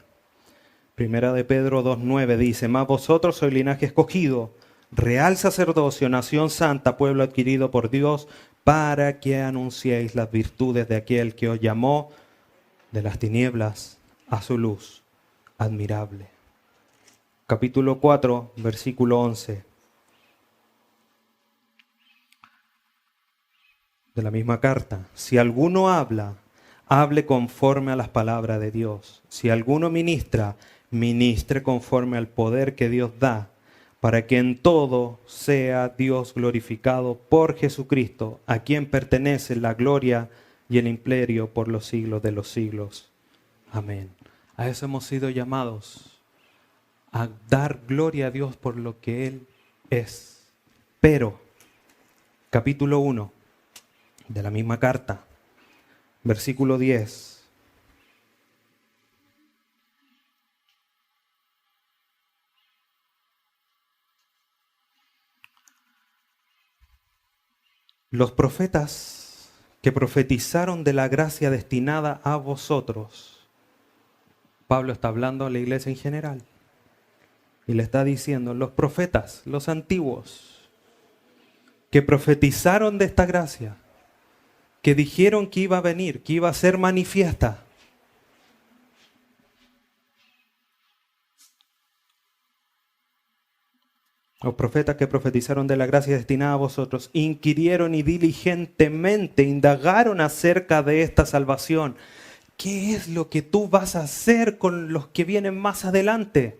[SPEAKER 1] Primera de Pedro 2:9 dice, mas vosotros sois linaje escogido, real sacerdocio, nación santa, pueblo adquirido por Dios, para que anunciéis las virtudes de aquel que os llamó de las tinieblas a su luz admirable. Capítulo 4, versículo 11. De la misma carta, si alguno habla, hable conforme a las palabras de Dios. Si alguno ministra, ministre conforme al poder que Dios da, para que en todo sea Dios glorificado por Jesucristo, a quien pertenece la gloria y el imperio por los siglos de los siglos. Amén. A eso hemos sido llamados, a dar gloria a Dios por lo que Él es. Pero, capítulo 1 de la misma carta, versículo 10. Los profetas que profetizaron de la gracia destinada a vosotros. Pablo está hablando a la iglesia en general y le está diciendo, los profetas, los antiguos, que profetizaron de esta gracia, que dijeron que iba a venir, que iba a ser manifiesta. Los profetas que profetizaron de la gracia destinada a vosotros, inquirieron y diligentemente indagaron acerca de esta salvación. ¿Qué es lo que tú vas a hacer con los que vienen más adelante?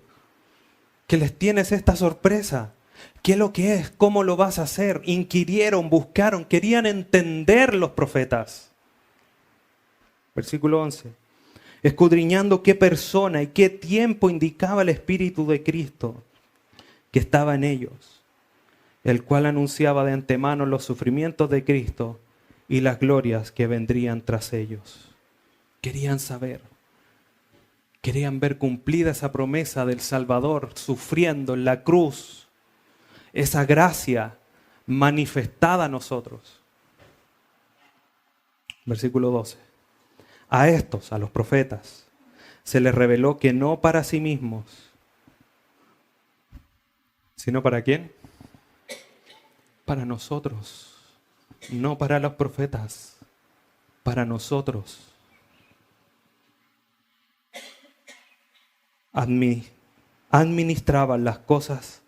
[SPEAKER 1] Que les tienes esta sorpresa. ¿Qué es lo que es? ¿Cómo lo vas a hacer? Inquirieron, buscaron, querían entender los profetas. Versículo 11. Escudriñando qué persona y qué tiempo indicaba el Espíritu de Cristo que estaba en ellos, el cual anunciaba de antemano los sufrimientos de Cristo y las glorias que vendrían tras ellos. Querían saber, querían ver cumplida esa promesa del Salvador sufriendo en la cruz, esa gracia manifestada a nosotros. Versículo 12. A estos, a los profetas, se les reveló que no para sí mismos, ¿sino para quién? Para nosotros. No para los profetas, para nosotros. Administraban las cosas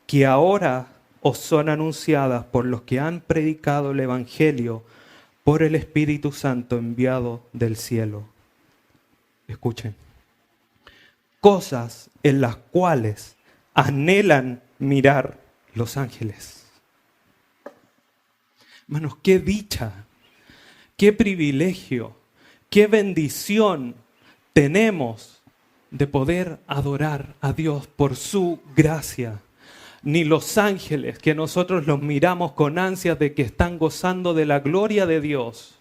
[SPEAKER 1] que ahora os son anunciadas por los que han predicado el Evangelio por el Espíritu Santo enviado del cielo. Escuchen. Cosas en las cuales anhelan mirar los ángeles. Hermanos, qué dicha, qué privilegio, qué bendición tenemos de poder adorar a Dios por su gracia. Ni los ángeles, que nosotros los miramos con ansias de que están gozando de la gloria de Dios.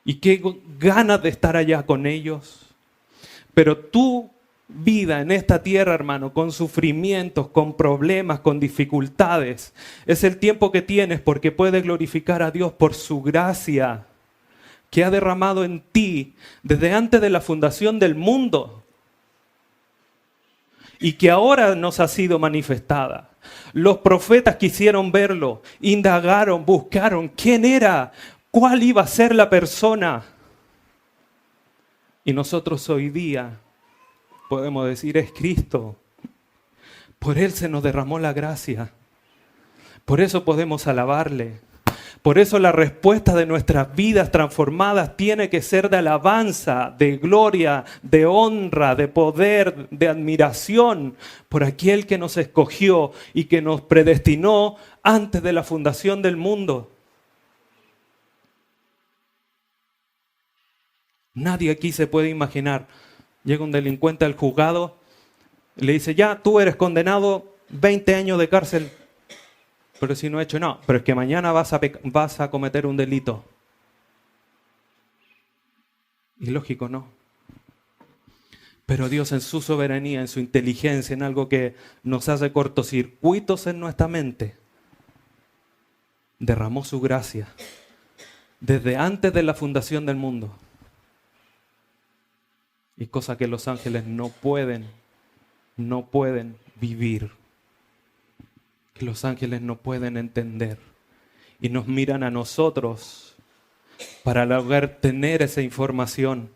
[SPEAKER 1] Y qué ganas de estar allá con ellos. Pero tú, vida en esta tierra, hermano, con sufrimientos, con problemas, con dificultades, es el tiempo que tienes porque puedes glorificar a Dios por su gracia que ha derramado en ti desde antes de la fundación del mundo y que ahora nos ha sido manifestada. Los profetas quisieron verlo, indagaron, buscaron quién era, cuál iba a ser la persona. Y nosotros hoy día podemos decir, es Cristo. Por Él se nos derramó la gracia. Por eso podemos alabarle. Por eso la respuesta de nuestras vidas transformadas tiene que ser de alabanza, de gloria, de honra, de poder, de admiración por aquel que nos escogió y que nos predestinó antes de la fundación del mundo. Nadie aquí se puede imaginar. Llega un delincuente al juzgado y le dice, ya, tú eres condenado 20 años de cárcel. Pero si no he hecho, no, pero es que mañana vas a cometer un delito. Ilógico, ¿no? Pero Dios en su soberanía, en su inteligencia, en algo que nos hace cortocircuitos en nuestra mente, derramó su gracia desde antes de la fundación del mundo. Y cosa que los ángeles no pueden vivir. Que los ángeles no pueden entender. Y nos miran a nosotros para lograr tener esa información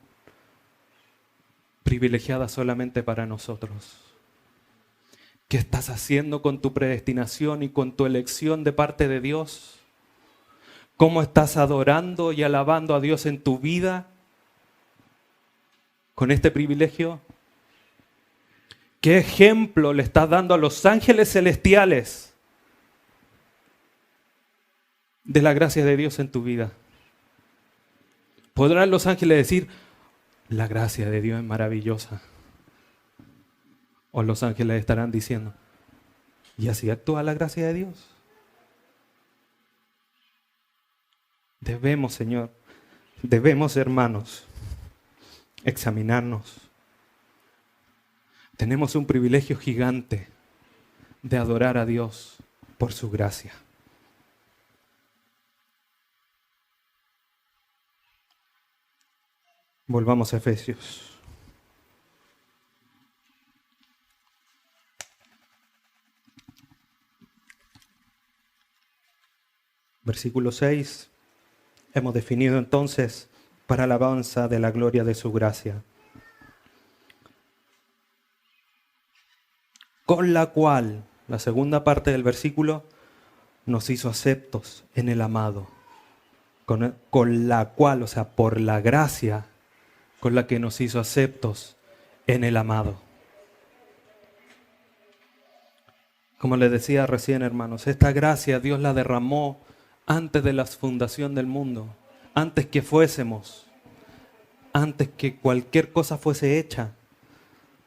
[SPEAKER 1] privilegiada solamente para nosotros. ¿Qué estás haciendo con tu predestinación y con tu elección de parte de Dios? ¿Cómo estás adorando y alabando a Dios en tu vida con este privilegio? ¿Qué ejemplo le estás dando a los ángeles celestiales de la gracia de Dios en tu vida? ¿Podrán los ángeles decir, la gracia de Dios es maravillosa? O los ángeles estarán diciendo, ¿y así actúa la gracia de Dios? Debemos, Señor, debemos, hermanos, examinarnos. Tenemos un privilegio gigante de adorar a Dios por su gracia. Volvamos a Efesios. Versículo 6. Hemos definido entonces para alabanza de la gloria de su gracia, con la cual, la segunda parte del versículo, nos hizo aceptos en el amado. Con la cual, o sea, por la gracia con la que nos hizo aceptos en el amado. Como les decía recién, hermanos, esta gracia Dios la derramó antes de la fundación del mundo, antes que fuésemos, antes que cualquier cosa fuese hecha.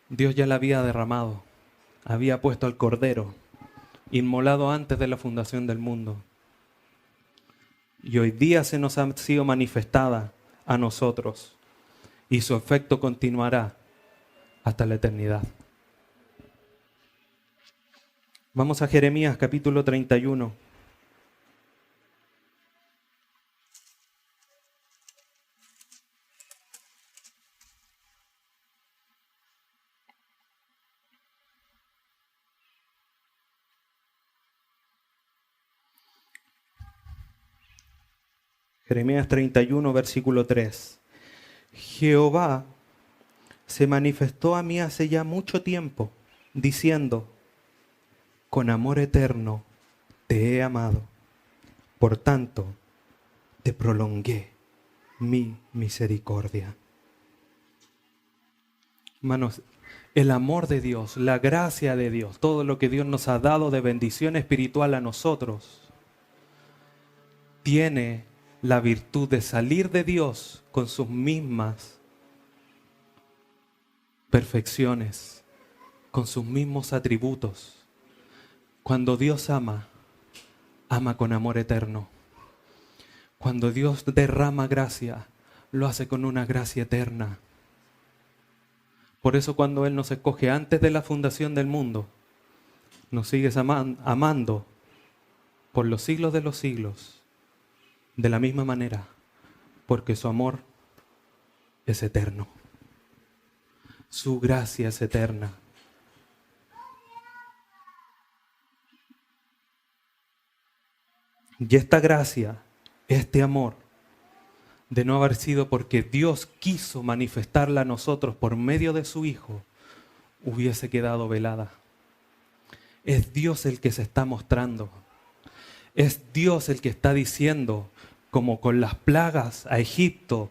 [SPEAKER 1] Dios ya la había derramado, había puesto al Cordero, inmolado antes de la fundación del mundo. Y hoy día se nos ha sido manifestada a nosotros y su efecto continuará hasta la eternidad. Vamos a Jeremías capítulo 31. Jeremías 31, versículo 3. Jehová se manifestó a mí hace ya mucho tiempo, diciendo, con amor eterno te he amado, por tanto te prolongué mi misericordia. Hermanos, el amor de Dios, la gracia de Dios, todo lo que Dios nos ha dado de bendición espiritual a nosotros, tiene la virtud de salir de Dios con sus mismas perfecciones, con sus mismos atributos. Cuando Dios ama, ama con amor eterno. Cuando Dios derrama gracia, lo hace con una gracia eterna. Por eso cuando Él nos escoge antes de la fundación del mundo, nos sigue amando por los siglos de los siglos. De la misma manera, porque su amor es eterno. Su gracia es eterna. Y esta gracia, este amor, de no haber sido porque Dios quiso manifestarla a nosotros por medio de su Hijo, hubiese quedado velada. Es Dios el que se está mostrando. Es Dios el que está diciendo, como con las plagas a Egipto,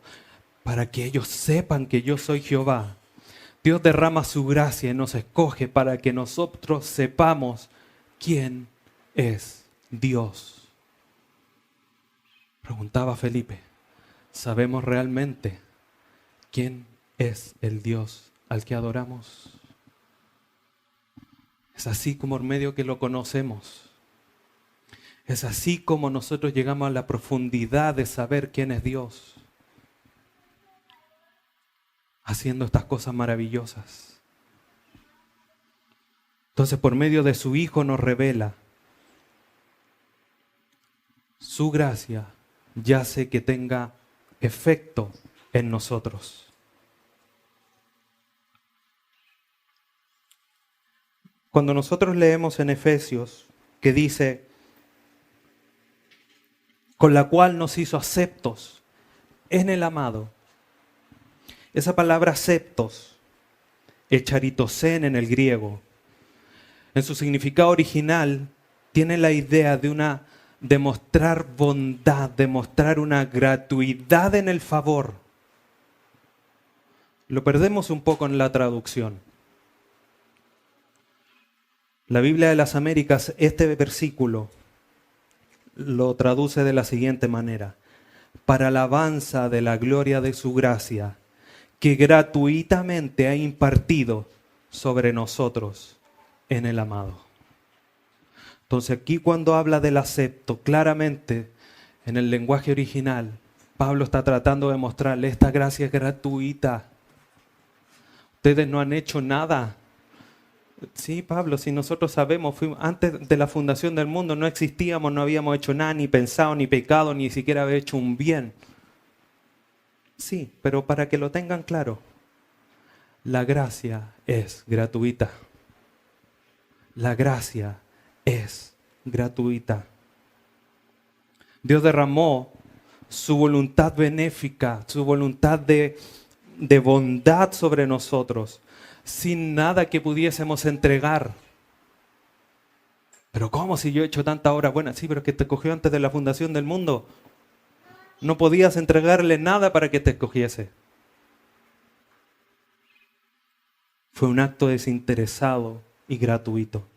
[SPEAKER 1] para que ellos sepan que yo soy Jehová. Dios derrama su gracia y nos escoge para que nosotros sepamos quién es Dios. Preguntaba Felipe, ¿sabemos realmente quién es el Dios al que adoramos? Es así como por medio que lo conocemos. Es así como nosotros llegamos a la profundidad de saber quién es Dios, haciendo estas cosas maravillosas. Entonces, por medio de su Hijo nos revela su gracia, ya hace que tenga efecto en nosotros. Cuando nosotros leemos en Efesios que dice, con la cual nos hizo aceptos en el amado. Esa palabra aceptos, echaritosén en el griego, en su significado original, tiene la idea de mostrar bondad, de mostrar una gratuidad en el favor. Lo perdemos un poco en la traducción. La Biblia de las Américas, este versículo lo traduce de la siguiente manera: para alabanza de la gloria de su gracia, que gratuitamente ha impartido sobre nosotros en el amado. Entonces aquí cuando habla del acepto, claramente en el lenguaje original, Pablo está tratando de mostrarle: esta gracia es gratuita. Ustedes no han hecho nada. Sí, Pablo, si nosotros sabemos, antes de la fundación del mundo no existíamos, no habíamos hecho nada, ni pensado, ni pecado, ni siquiera haber hecho un bien. Sí, pero para que lo tengan claro, la gracia es gratuita. La gracia es gratuita. Dios derramó su voluntad benéfica, su voluntad de bondad sobre nosotros, sin nada que pudiésemos entregar. Pero ¿cómo si yo he hecho tanta obra buena? Sí, pero es que te escogió antes de la fundación del mundo. No podías entregarle nada para que te escogiese. Fue un acto desinteresado y gratuito.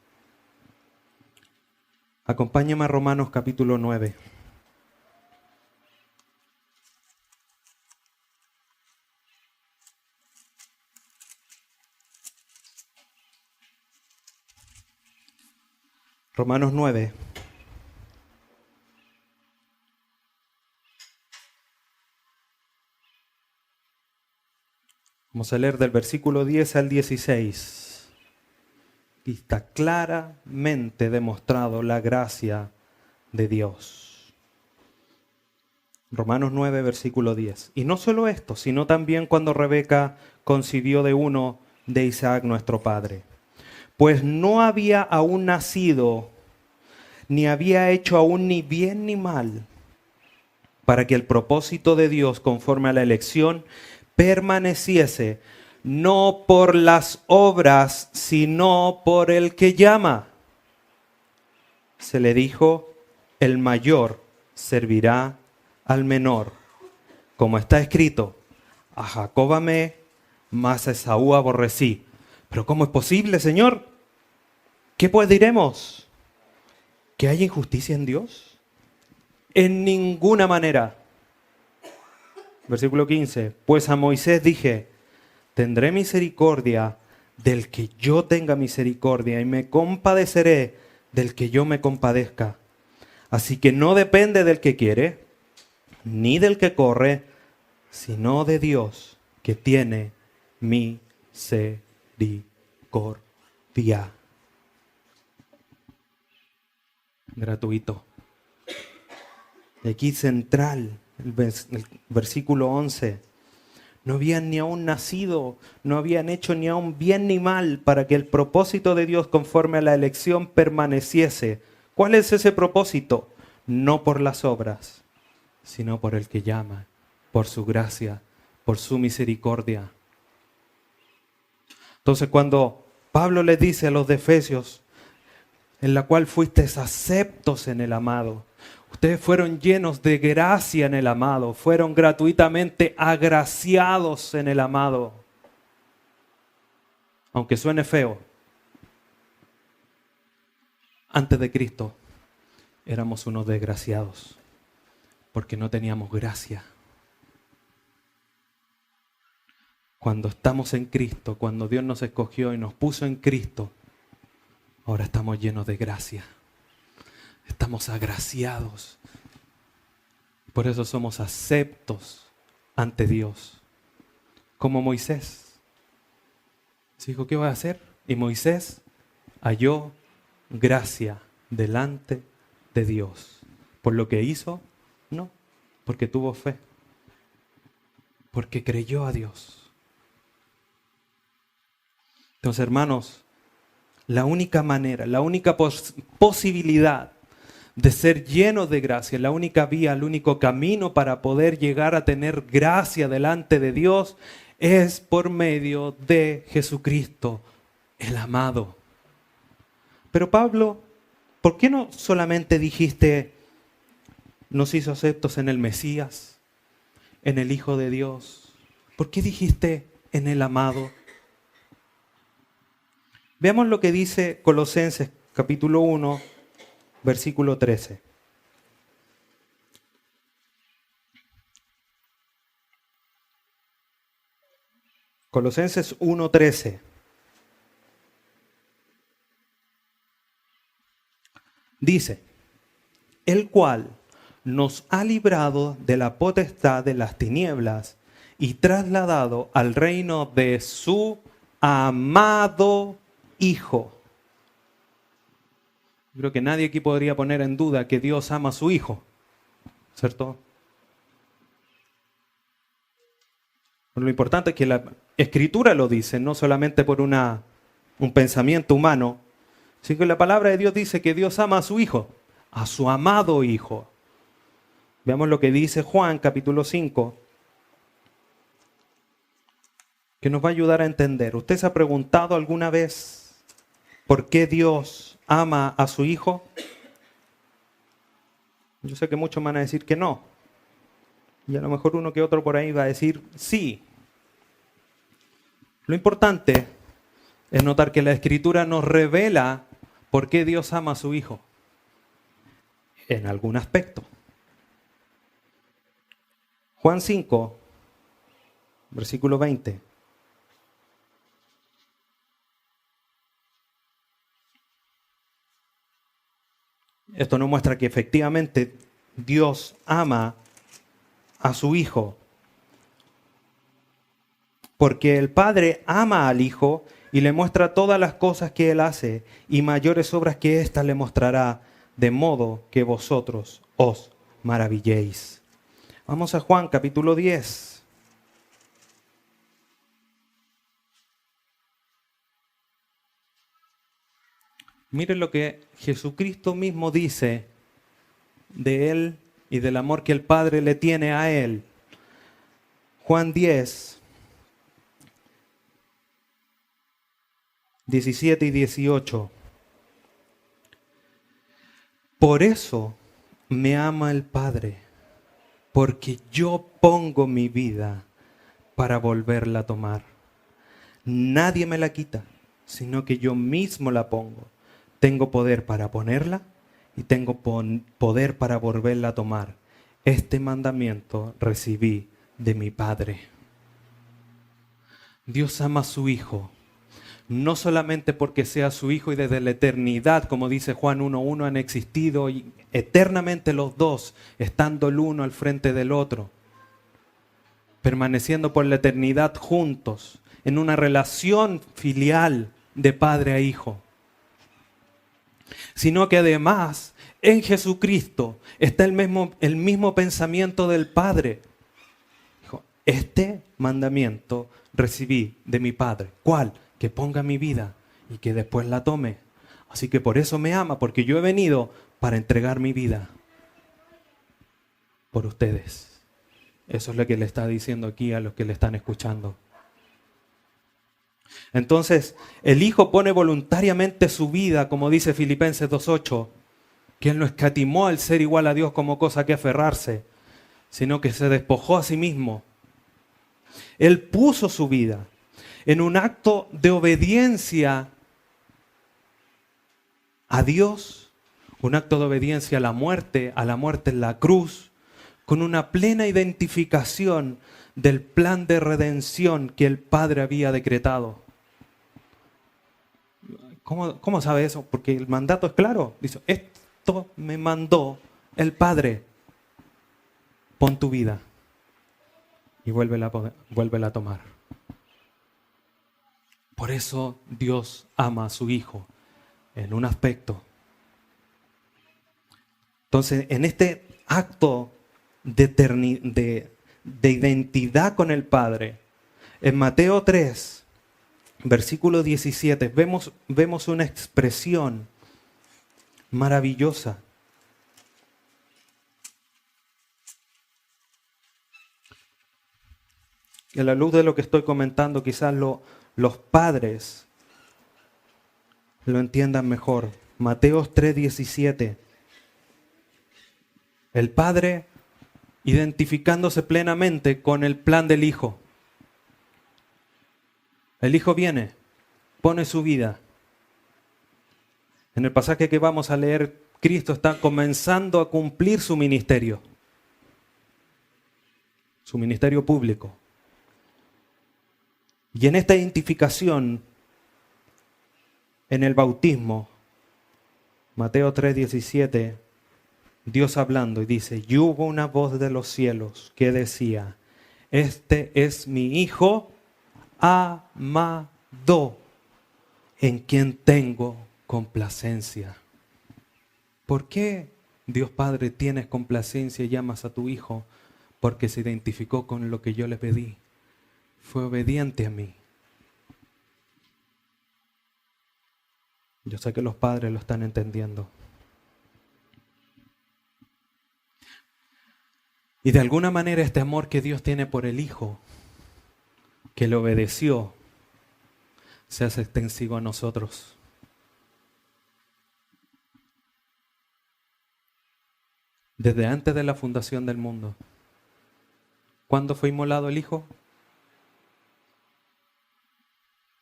[SPEAKER 1] Acompáñame a Romanos capítulo 9. Romanos 9. Vamos a leer del versículo 10 al 16. Y está claramente demostrado la gracia de Dios. Romanos 9, versículo 10. Y no solo esto, sino también cuando Rebeca concibió de uno de Isaac nuestro padre. Pues no había aún nacido, ni había hecho aún ni bien ni mal, para que el propósito de Dios conforme a la elección permaneciese, no por las obras, sino por el que llama. Se le dijo: el mayor servirá al menor. Como está escrito: a Jacob amé, mas a Esaú aborrecí. Pero ¿cómo es posible, Señor? ¿Qué pues diremos? ¿Que hay injusticia en Dios? En ninguna manera. Versículo 15. Pues a Moisés dije: tendré misericordia del que yo tenga misericordia, y me compadeceré del que yo me compadezca. Así que no depende del que quiere, ni del que corre, sino de Dios, que tiene misericordia. Gratuito. Y aquí central, el versículo 11. No habían ni aún nacido, no habían hecho ni aún bien ni mal, para que el propósito de Dios conforme a la elección permaneciese. ¿Cuál es ese propósito? No por las obras, sino por el que llama, por su gracia, por su misericordia. Entonces cuando Pablo les dice a los de Efesios: en la cual fuisteis aceptos en el amado. Ustedes fueron llenos de gracia en el amado, fueron gratuitamente agraciados en el amado. Aunque suene feo, antes de Cristo éramos unos desgraciados, porque no teníamos gracia. Cuando estamos en Cristo, cuando Dios nos escogió y nos puso en Cristo, ahora estamos llenos de gracia. Estamos agraciados. Por eso somos aceptos ante Dios. Como Moisés. Se dijo: ¿qué va a hacer? Y Moisés halló gracia delante de Dios. ¿Por lo que hizo? No, porque tuvo fe. Porque creyó a Dios. Entonces, hermanos, la única manera, la única posibilidad de ser llenos de gracia, la única vía, el único camino para poder llegar a tener gracia delante de Dios es por medio de Jesucristo, el amado. Pero Pablo, ¿por qué no solamente dijiste: nos hizo aceptos en el Mesías, en el Hijo de Dios? ¿Por qué dijiste en el amado? Veamos lo que dice Colosenses capítulo 1, versículo 13. Colosenses 1:13. Dice, el cual nos ha librado de la potestad de las tinieblas y trasladado al reino de su amado Hijo. Creo que nadie aquí podría poner en duda que Dios ama a su Hijo, ¿cierto? Lo importante es que la Escritura lo dice, no solamente por un pensamiento humano, sino que la palabra de Dios dice que Dios ama a su Hijo, a su amado Hijo. Veamos lo que dice Juan capítulo 5, que nos va a ayudar a entender. ¿Usted se ha preguntado alguna vez por qué Dios ama a su Hijo? Yo sé que muchos van a decir que no. Y a lo mejor uno que otro por ahí va a decir sí. Lo importante es notar que la Escritura nos revela por qué Dios ama a su Hijo. En algún aspecto. Juan 5, versículo 20. Esto nos muestra que efectivamente Dios ama a su Hijo. Porque el Padre ama al Hijo y le muestra todas las cosas que Él hace y mayores obras que éstas le mostrará, de modo que vosotros os maravilléis. Vamos a Juan capítulo 10. Miren lo que Jesucristo mismo dice de Él y del amor que el Padre le tiene a Él. Juan 10, 17 y 18. Por eso me ama el Padre, porque yo pongo mi vida para volverla a tomar. Nadie me la quita, sino que yo mismo la pongo. Tengo poder para ponerla y tengo poder para volverla a tomar. Este mandamiento recibí de mi Padre. Dios ama a su Hijo, no solamente porque sea su Hijo y desde la eternidad, como dice Juan 1:1, han existido y eternamente los dos, estando el uno al frente del otro, permaneciendo por la eternidad juntos, en una relación filial de padre a hijo. Sino que además en Jesucristo está el mismo pensamiento del Padre. Dijo, este mandamiento recibí de mi Padre. ¿Cuál? Que ponga mi vida y que después la tome. Así que por eso me ama, porque yo he venido para entregar mi vida por ustedes. Eso es lo que le está diciendo aquí a los que le están escuchando. Entonces, el Hijo pone voluntariamente su vida, como dice Filipenses 2:8, que Él no escatimó al ser igual a Dios como cosa que aferrarse, sino que se despojó a sí mismo. Él puso su vida en un acto de obediencia a Dios, un acto de obediencia a la muerte en la cruz, con una plena identificación del plan de redención que el Padre había decretado. ¿Cómo sabe eso? Porque el mandato es claro. Dice, esto me mandó el Padre. Pon tu vida y vuélvela a tomar. Por eso Dios ama a su Hijo en un aspecto. Entonces, en este acto de identidad con el Padre, en Mateo 3, versículo 17, vemos una expresión maravillosa. Y a la luz de lo que estoy comentando, quizás los padres lo entiendan mejor. Mateo 3:17. El Padre identificándose plenamente con el plan del Hijo. El Hijo viene, pone su vida En el pasaje que vamos a leer, Cristo está comenzando a cumplir su ministerio público. Y en esta identificación, en el bautismo, Mateo 3:17, Dios hablando y dice, y hubo una voz de los cielos que decía, este es mi Hijo amado, en quien tengo complacencia. ¿Por qué, Dios Padre, tienes complacencia y llamas a tu Hijo? Porque se identificó con lo que yo le pedí. Fue obediente a mí. Yo sé que los padres lo están entendiendo. Y de alguna manera este amor que Dios tiene por el Hijo, que le obedeció, se hace extensivo a nosotros. Desde antes de la fundación del mundo. ¿Cuándo fue inmolado el Hijo?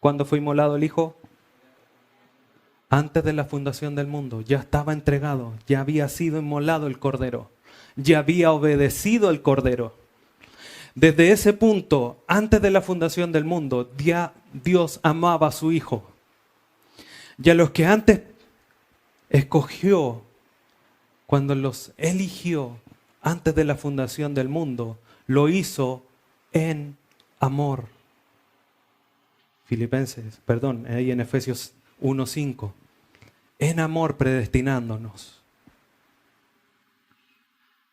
[SPEAKER 1] ¿Cuándo fue inmolado el Hijo? Antes de la fundación del mundo. Ya estaba entregado, ya había sido inmolado el Cordero. Ya había obedecido el Cordero. Desde ese punto, antes de la fundación del mundo, ya Dios amaba a su Hijo. Y a los que antes escogió, cuando los eligió antes de la fundación del mundo, lo hizo en amor. Ahí en Efesios 1:5. En amor predestinándonos.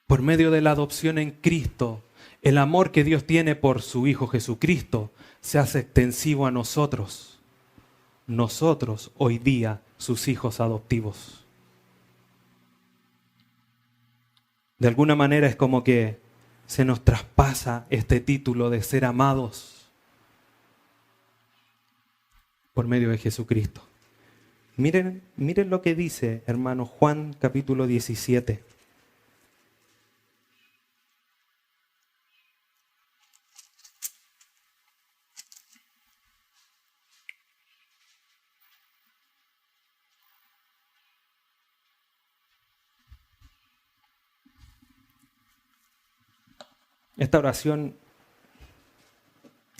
[SPEAKER 1] Por medio de la adopción en Cristo, el amor que Dios tiene por su Hijo Jesucristo se hace extensivo a nosotros. Nosotros hoy día, sus hijos adoptivos. De alguna manera es como que se nos traspasa este título de ser amados por medio de Jesucristo. Miren lo que dice, hermanos, Juan capítulo 17. Esta oración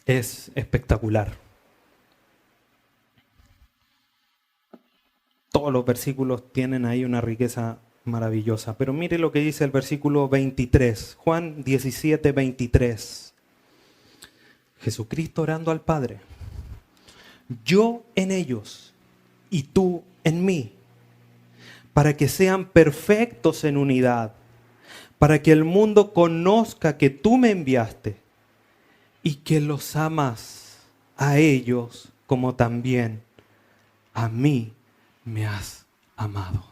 [SPEAKER 1] es espectacular. Todos los versículos tienen ahí una riqueza maravillosa. Pero mire lo que dice el versículo 23. Juan 17, 23. Jesucristo orando al Padre. Yo en ellos y tú en mí, para que sean perfectos en unidad, para que el mundo conozca que tú me enviaste y que los amas a ellos como también a mí me has amado.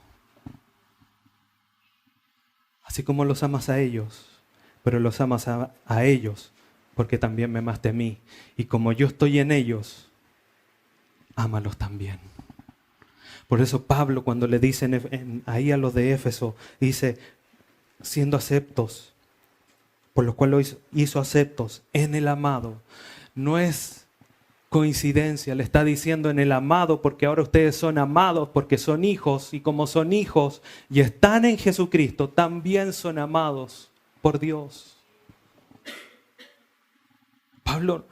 [SPEAKER 1] Así como los amas a ellos, pero los amas a ellos porque también me amaste a mí. Y como yo estoy en ellos, ámalos también. Por eso Pablo, cuando le dicen ahí a los de Éfeso, dice, siendo aceptos, por lo cual lo hizo aceptos en el amado. No es coincidencia, le está diciendo en el amado, porque ahora ustedes son amados, porque son hijos, y como son hijos y están en Jesucristo, también son amados por Dios. Pablo,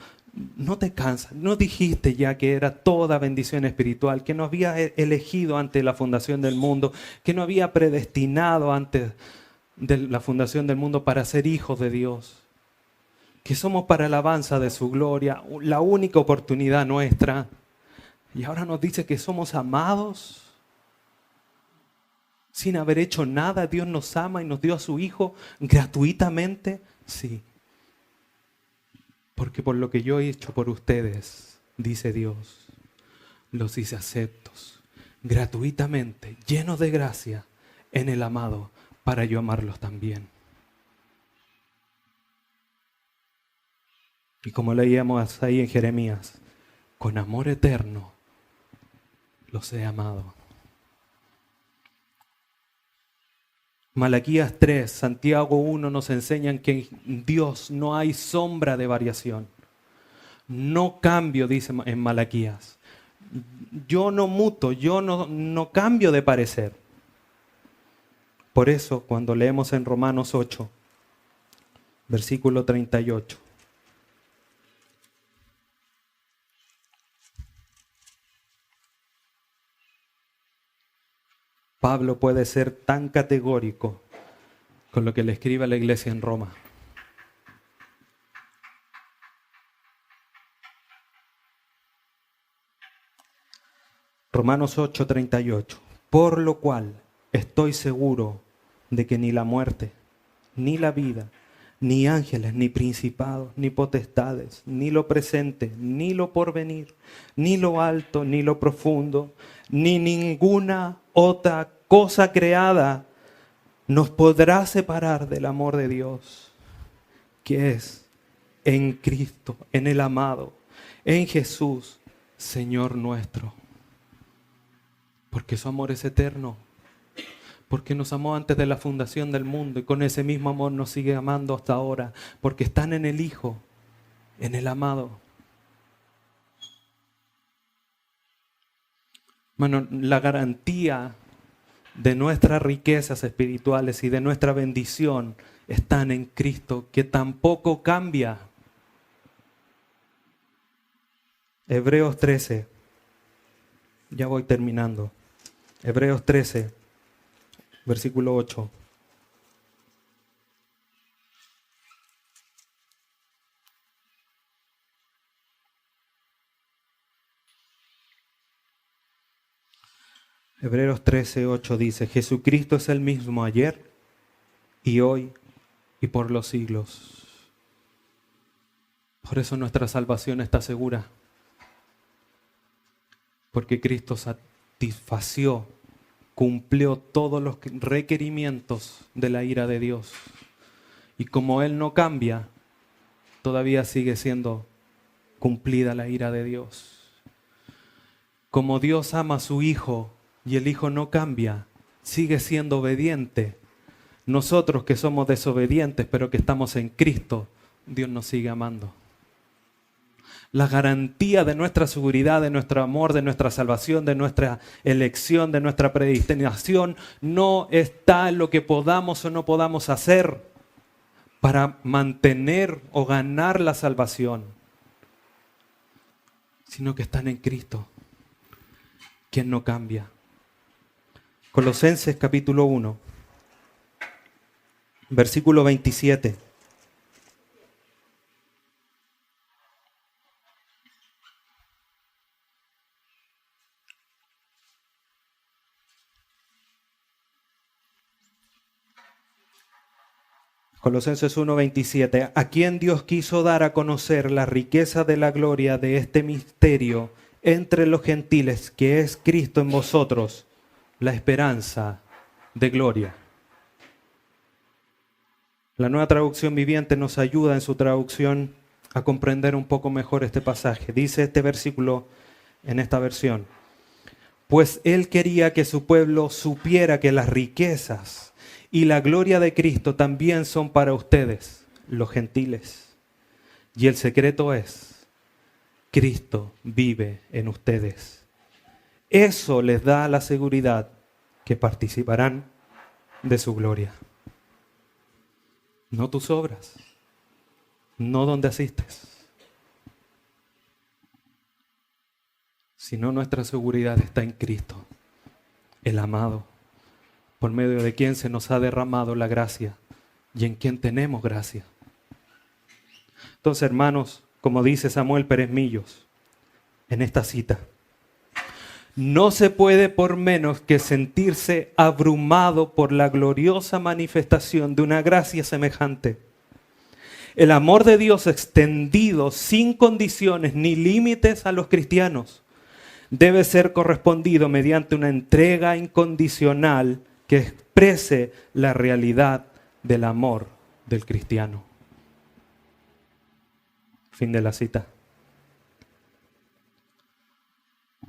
[SPEAKER 1] no te cansas, no dijiste ya que era toda bendición espiritual, que no había elegido antes de la fundación del mundo, que no había predestinado antes de la fundación del mundo para ser hijos de Dios, que somos para alabanza de su gloria, la única oportunidad nuestra. Y ahora nos dice que somos amados sin haber hecho nada. Dios nos ama y nos dio a su Hijo gratuitamente. Sí, porque por lo que yo he hecho por ustedes, dice Dios, los hice aceptos gratuitamente, llenos de gracia en el amado, para yo amarlos también. Y como leíamos ahí en Jeremías, con amor eterno los he amado. Malaquías 3, Santiago 1 nos enseñan que en Dios no hay sombra de variación. No cambio, dice en Malaquías. Yo no muto, yo no cambio de parecer. Por eso, cuando leemos en Romanos 8, versículo 38, Pablo puede ser tan categórico con lo que le escribe a la iglesia en Roma. Romanos 8, 38. Por lo cual estoy seguro de que ni la muerte, ni la vida, ni ángeles, ni principados, ni potestades, ni lo presente, ni lo porvenir, ni lo alto, ni lo profundo, ni ninguna otra cosa creada nos podrá separar del amor de Dios, que es en Cristo, en el amado, en Jesús, Señor nuestro. Porque su amor es eterno. Porque nos amó antes de la fundación del mundo y con ese mismo amor nos sigue amando hasta ahora. Porque están en el Hijo, en el amado. Bueno, la garantía de nuestras riquezas espirituales y de nuestra bendición están en Cristo, que tampoco cambia. Hebreos 13. Ya voy terminando. Hebreos 13, versículo 8. Hebreos 13, 8 dice, Jesucristo es el mismo ayer y hoy y por los siglos. Por eso nuestra salvación está segura. Porque Cristo satisfació, cumplió todos los requerimientos de la ira de Dios. Y como Él no cambia, todavía sigue siendo cumplida la ira de Dios. Como Dios ama a su Hijo y el Hijo no cambia, sigue siendo obediente. Nosotros que somos desobedientes pero que estamos en Cristo, Dios nos sigue amando. La garantía de nuestra seguridad, de nuestro amor, de nuestra salvación, de nuestra elección, de nuestra predestinación, no está en lo que podamos o no podamos hacer para mantener o ganar la salvación, sino que están en Cristo, quien no cambia. Colosenses capítulo 1, versículo 27. Colosenses 1:27, a quien Dios quiso dar a conocer la riqueza de la gloria de este misterio entre los gentiles, que es Cristo en vosotros, la esperanza de gloria. La Nueva Traducción Viviente nos ayuda en su traducción a comprender un poco mejor este pasaje. Dice este versículo en esta versión, pues Él quería que su pueblo supiera que las riquezas y la gloria de Cristo también son para ustedes, los gentiles. Y el secreto es, Cristo vive en ustedes. Eso les da la seguridad que participarán de su gloria. No tus obras, no donde asistes, sino nuestra seguridad está en Cristo, el amado, por medio de quien se nos ha derramado la gracia y en quien tenemos gracia. Entonces, hermanos, como dice Samuel Pérez Millos en esta cita, no se puede por menos que sentirse abrumado por la gloriosa manifestación de una gracia semejante. El amor de Dios extendido sin condiciones ni límites a los cristianos debe ser correspondido mediante una entrega incondicional que exprese la realidad del amor del cristiano. Fin de la cita.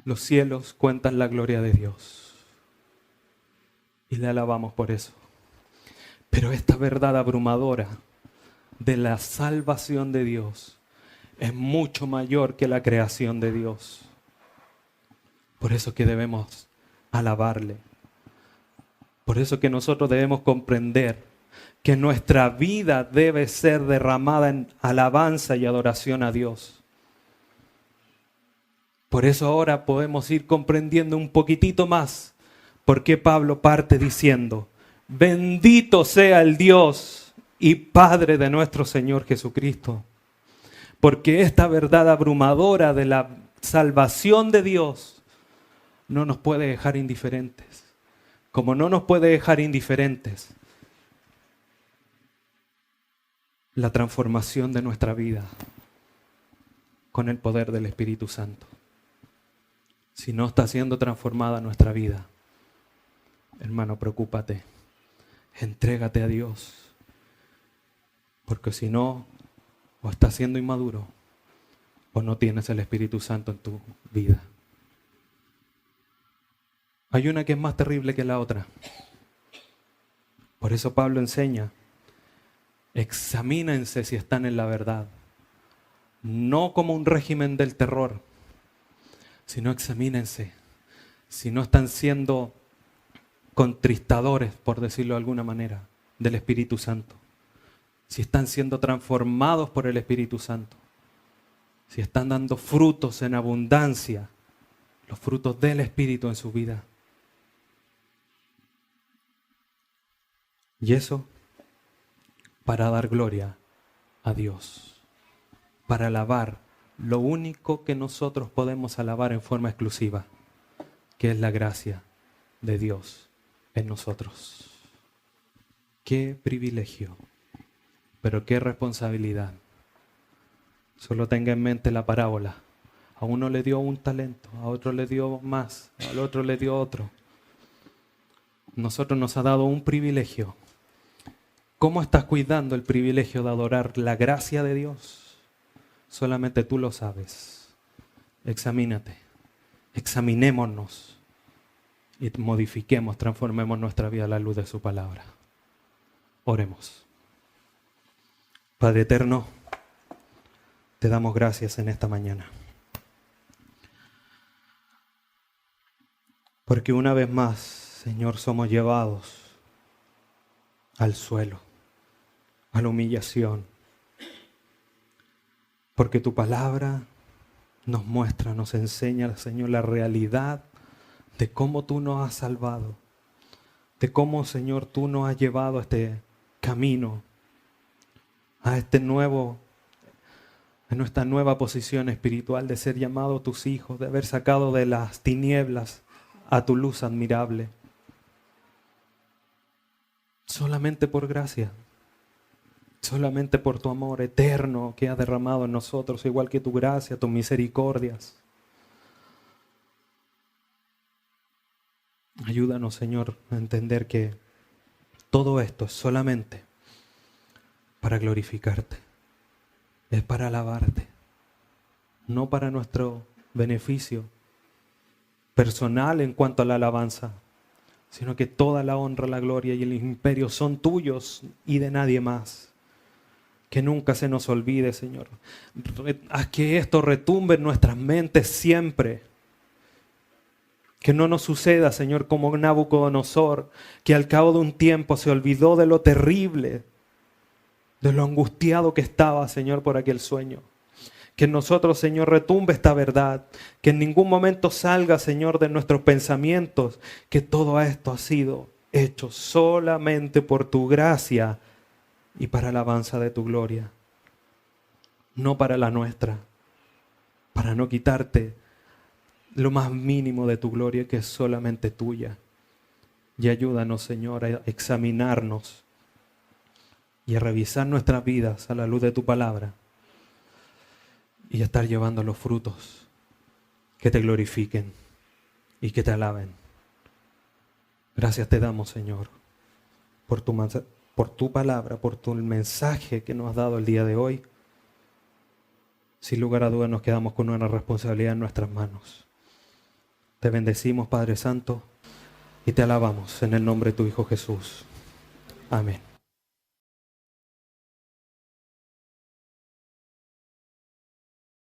[SPEAKER 1] Los cielos cuentan la gloria de Dios y le alabamos por eso. Pero esta verdad abrumadora de la salvación de Dios es mucho mayor que la creación de Dios. Por eso que debemos alabarle. Por eso que nosotros debemos comprender que nuestra vida debe ser derramada en alabanza y adoración a Dios. Por eso ahora podemos ir comprendiendo un poquitito más por qué Pablo parte diciendo: bendito sea el Dios y Padre de nuestro Señor Jesucristo. Porque esta verdad abrumadora de la salvación de Dios no nos puede dejar indiferentes. Como no nos puede dejar indiferentes la transformación de nuestra vida con el poder del Espíritu Santo. Si no está siendo transformada nuestra vida, hermano, preocúpate, entrégate a Dios, porque si no, o estás siendo inmaduro o no tienes el Espíritu Santo en tu vida. Hay una que es más terrible que la otra. Por eso Pablo enseña: examínense si están en la verdad. No como un régimen del terror, sino examínense si no están siendo contristadores, por decirlo de alguna manera, del Espíritu Santo. Si están siendo transformados por el Espíritu Santo. Si están dando frutos en abundancia, los frutos del Espíritu en su vida. Y eso para dar gloria a Dios, para alabar lo único que nosotros podemos alabar en forma exclusiva, que es la gracia de Dios en nosotros. Qué privilegio, pero qué responsabilidad. Solo tenga en mente la parábola. A uno le dio un talento, a otro le dio más, al otro le dio otro. Nosotros nos ha dado un privilegio. ¿Cómo estás cuidando el privilegio de adorar la gracia de Dios? Solamente tú lo sabes. Examínate, examinémonos y modifiquemos, transformemos nuestra vida a la luz de su palabra. Oremos. Padre eterno, te damos gracias en esta mañana. Porque una vez más, Señor, somos llevados al suelo, a la humillación. Porque tu palabra nos muestra, nos enseña, Señor, la realidad de cómo tú nos has salvado. De cómo, Señor, tú nos has llevado a este camino, a nuestra nueva posición espiritual de ser llamados tus hijos, de haber sacado de las tinieblas a tu luz admirable. Solamente por gracia, solamente por tu amor eterno que has derramado en nosotros, igual que tu gracia, tus misericordias. Ayúdanos, Señor, a entender que todo esto es solamente para glorificarte, es para alabarte, no para nuestro beneficio personal en cuanto a la alabanza, sino que toda la honra, la gloria y el imperio son tuyos y de nadie más. Que nunca se nos olvide, Señor. Haz que esto retumbe en nuestras mentes siempre. Que no nos suceda, Señor, como Nabucodonosor, que al cabo de un tiempo se olvidó de lo terrible, de lo angustiado que estaba, Señor, por aquel sueño. Que en nosotros, Señor, retumbe esta verdad. Que en ningún momento salga, Señor, de nuestros pensamientos que todo esto ha sido hecho solamente por tu gracia y para alabanza de tu gloria. No para la nuestra. Para no quitarte lo más mínimo de tu gloria que es solamente tuya. Y ayúdanos, Señor, a examinarnos y a revisar nuestras vidas a la luz de tu palabra. Y a estar llevando los frutos que te glorifiquen y que te alaben. Gracias te damos, Señor, por tu palabra, por tu mensaje que nos has dado el día de hoy. Sin lugar a dudas nos quedamos con una responsabilidad en nuestras manos. Te bendecimos, Padre Santo, y te alabamos en el nombre de tu Hijo Jesús. Amén.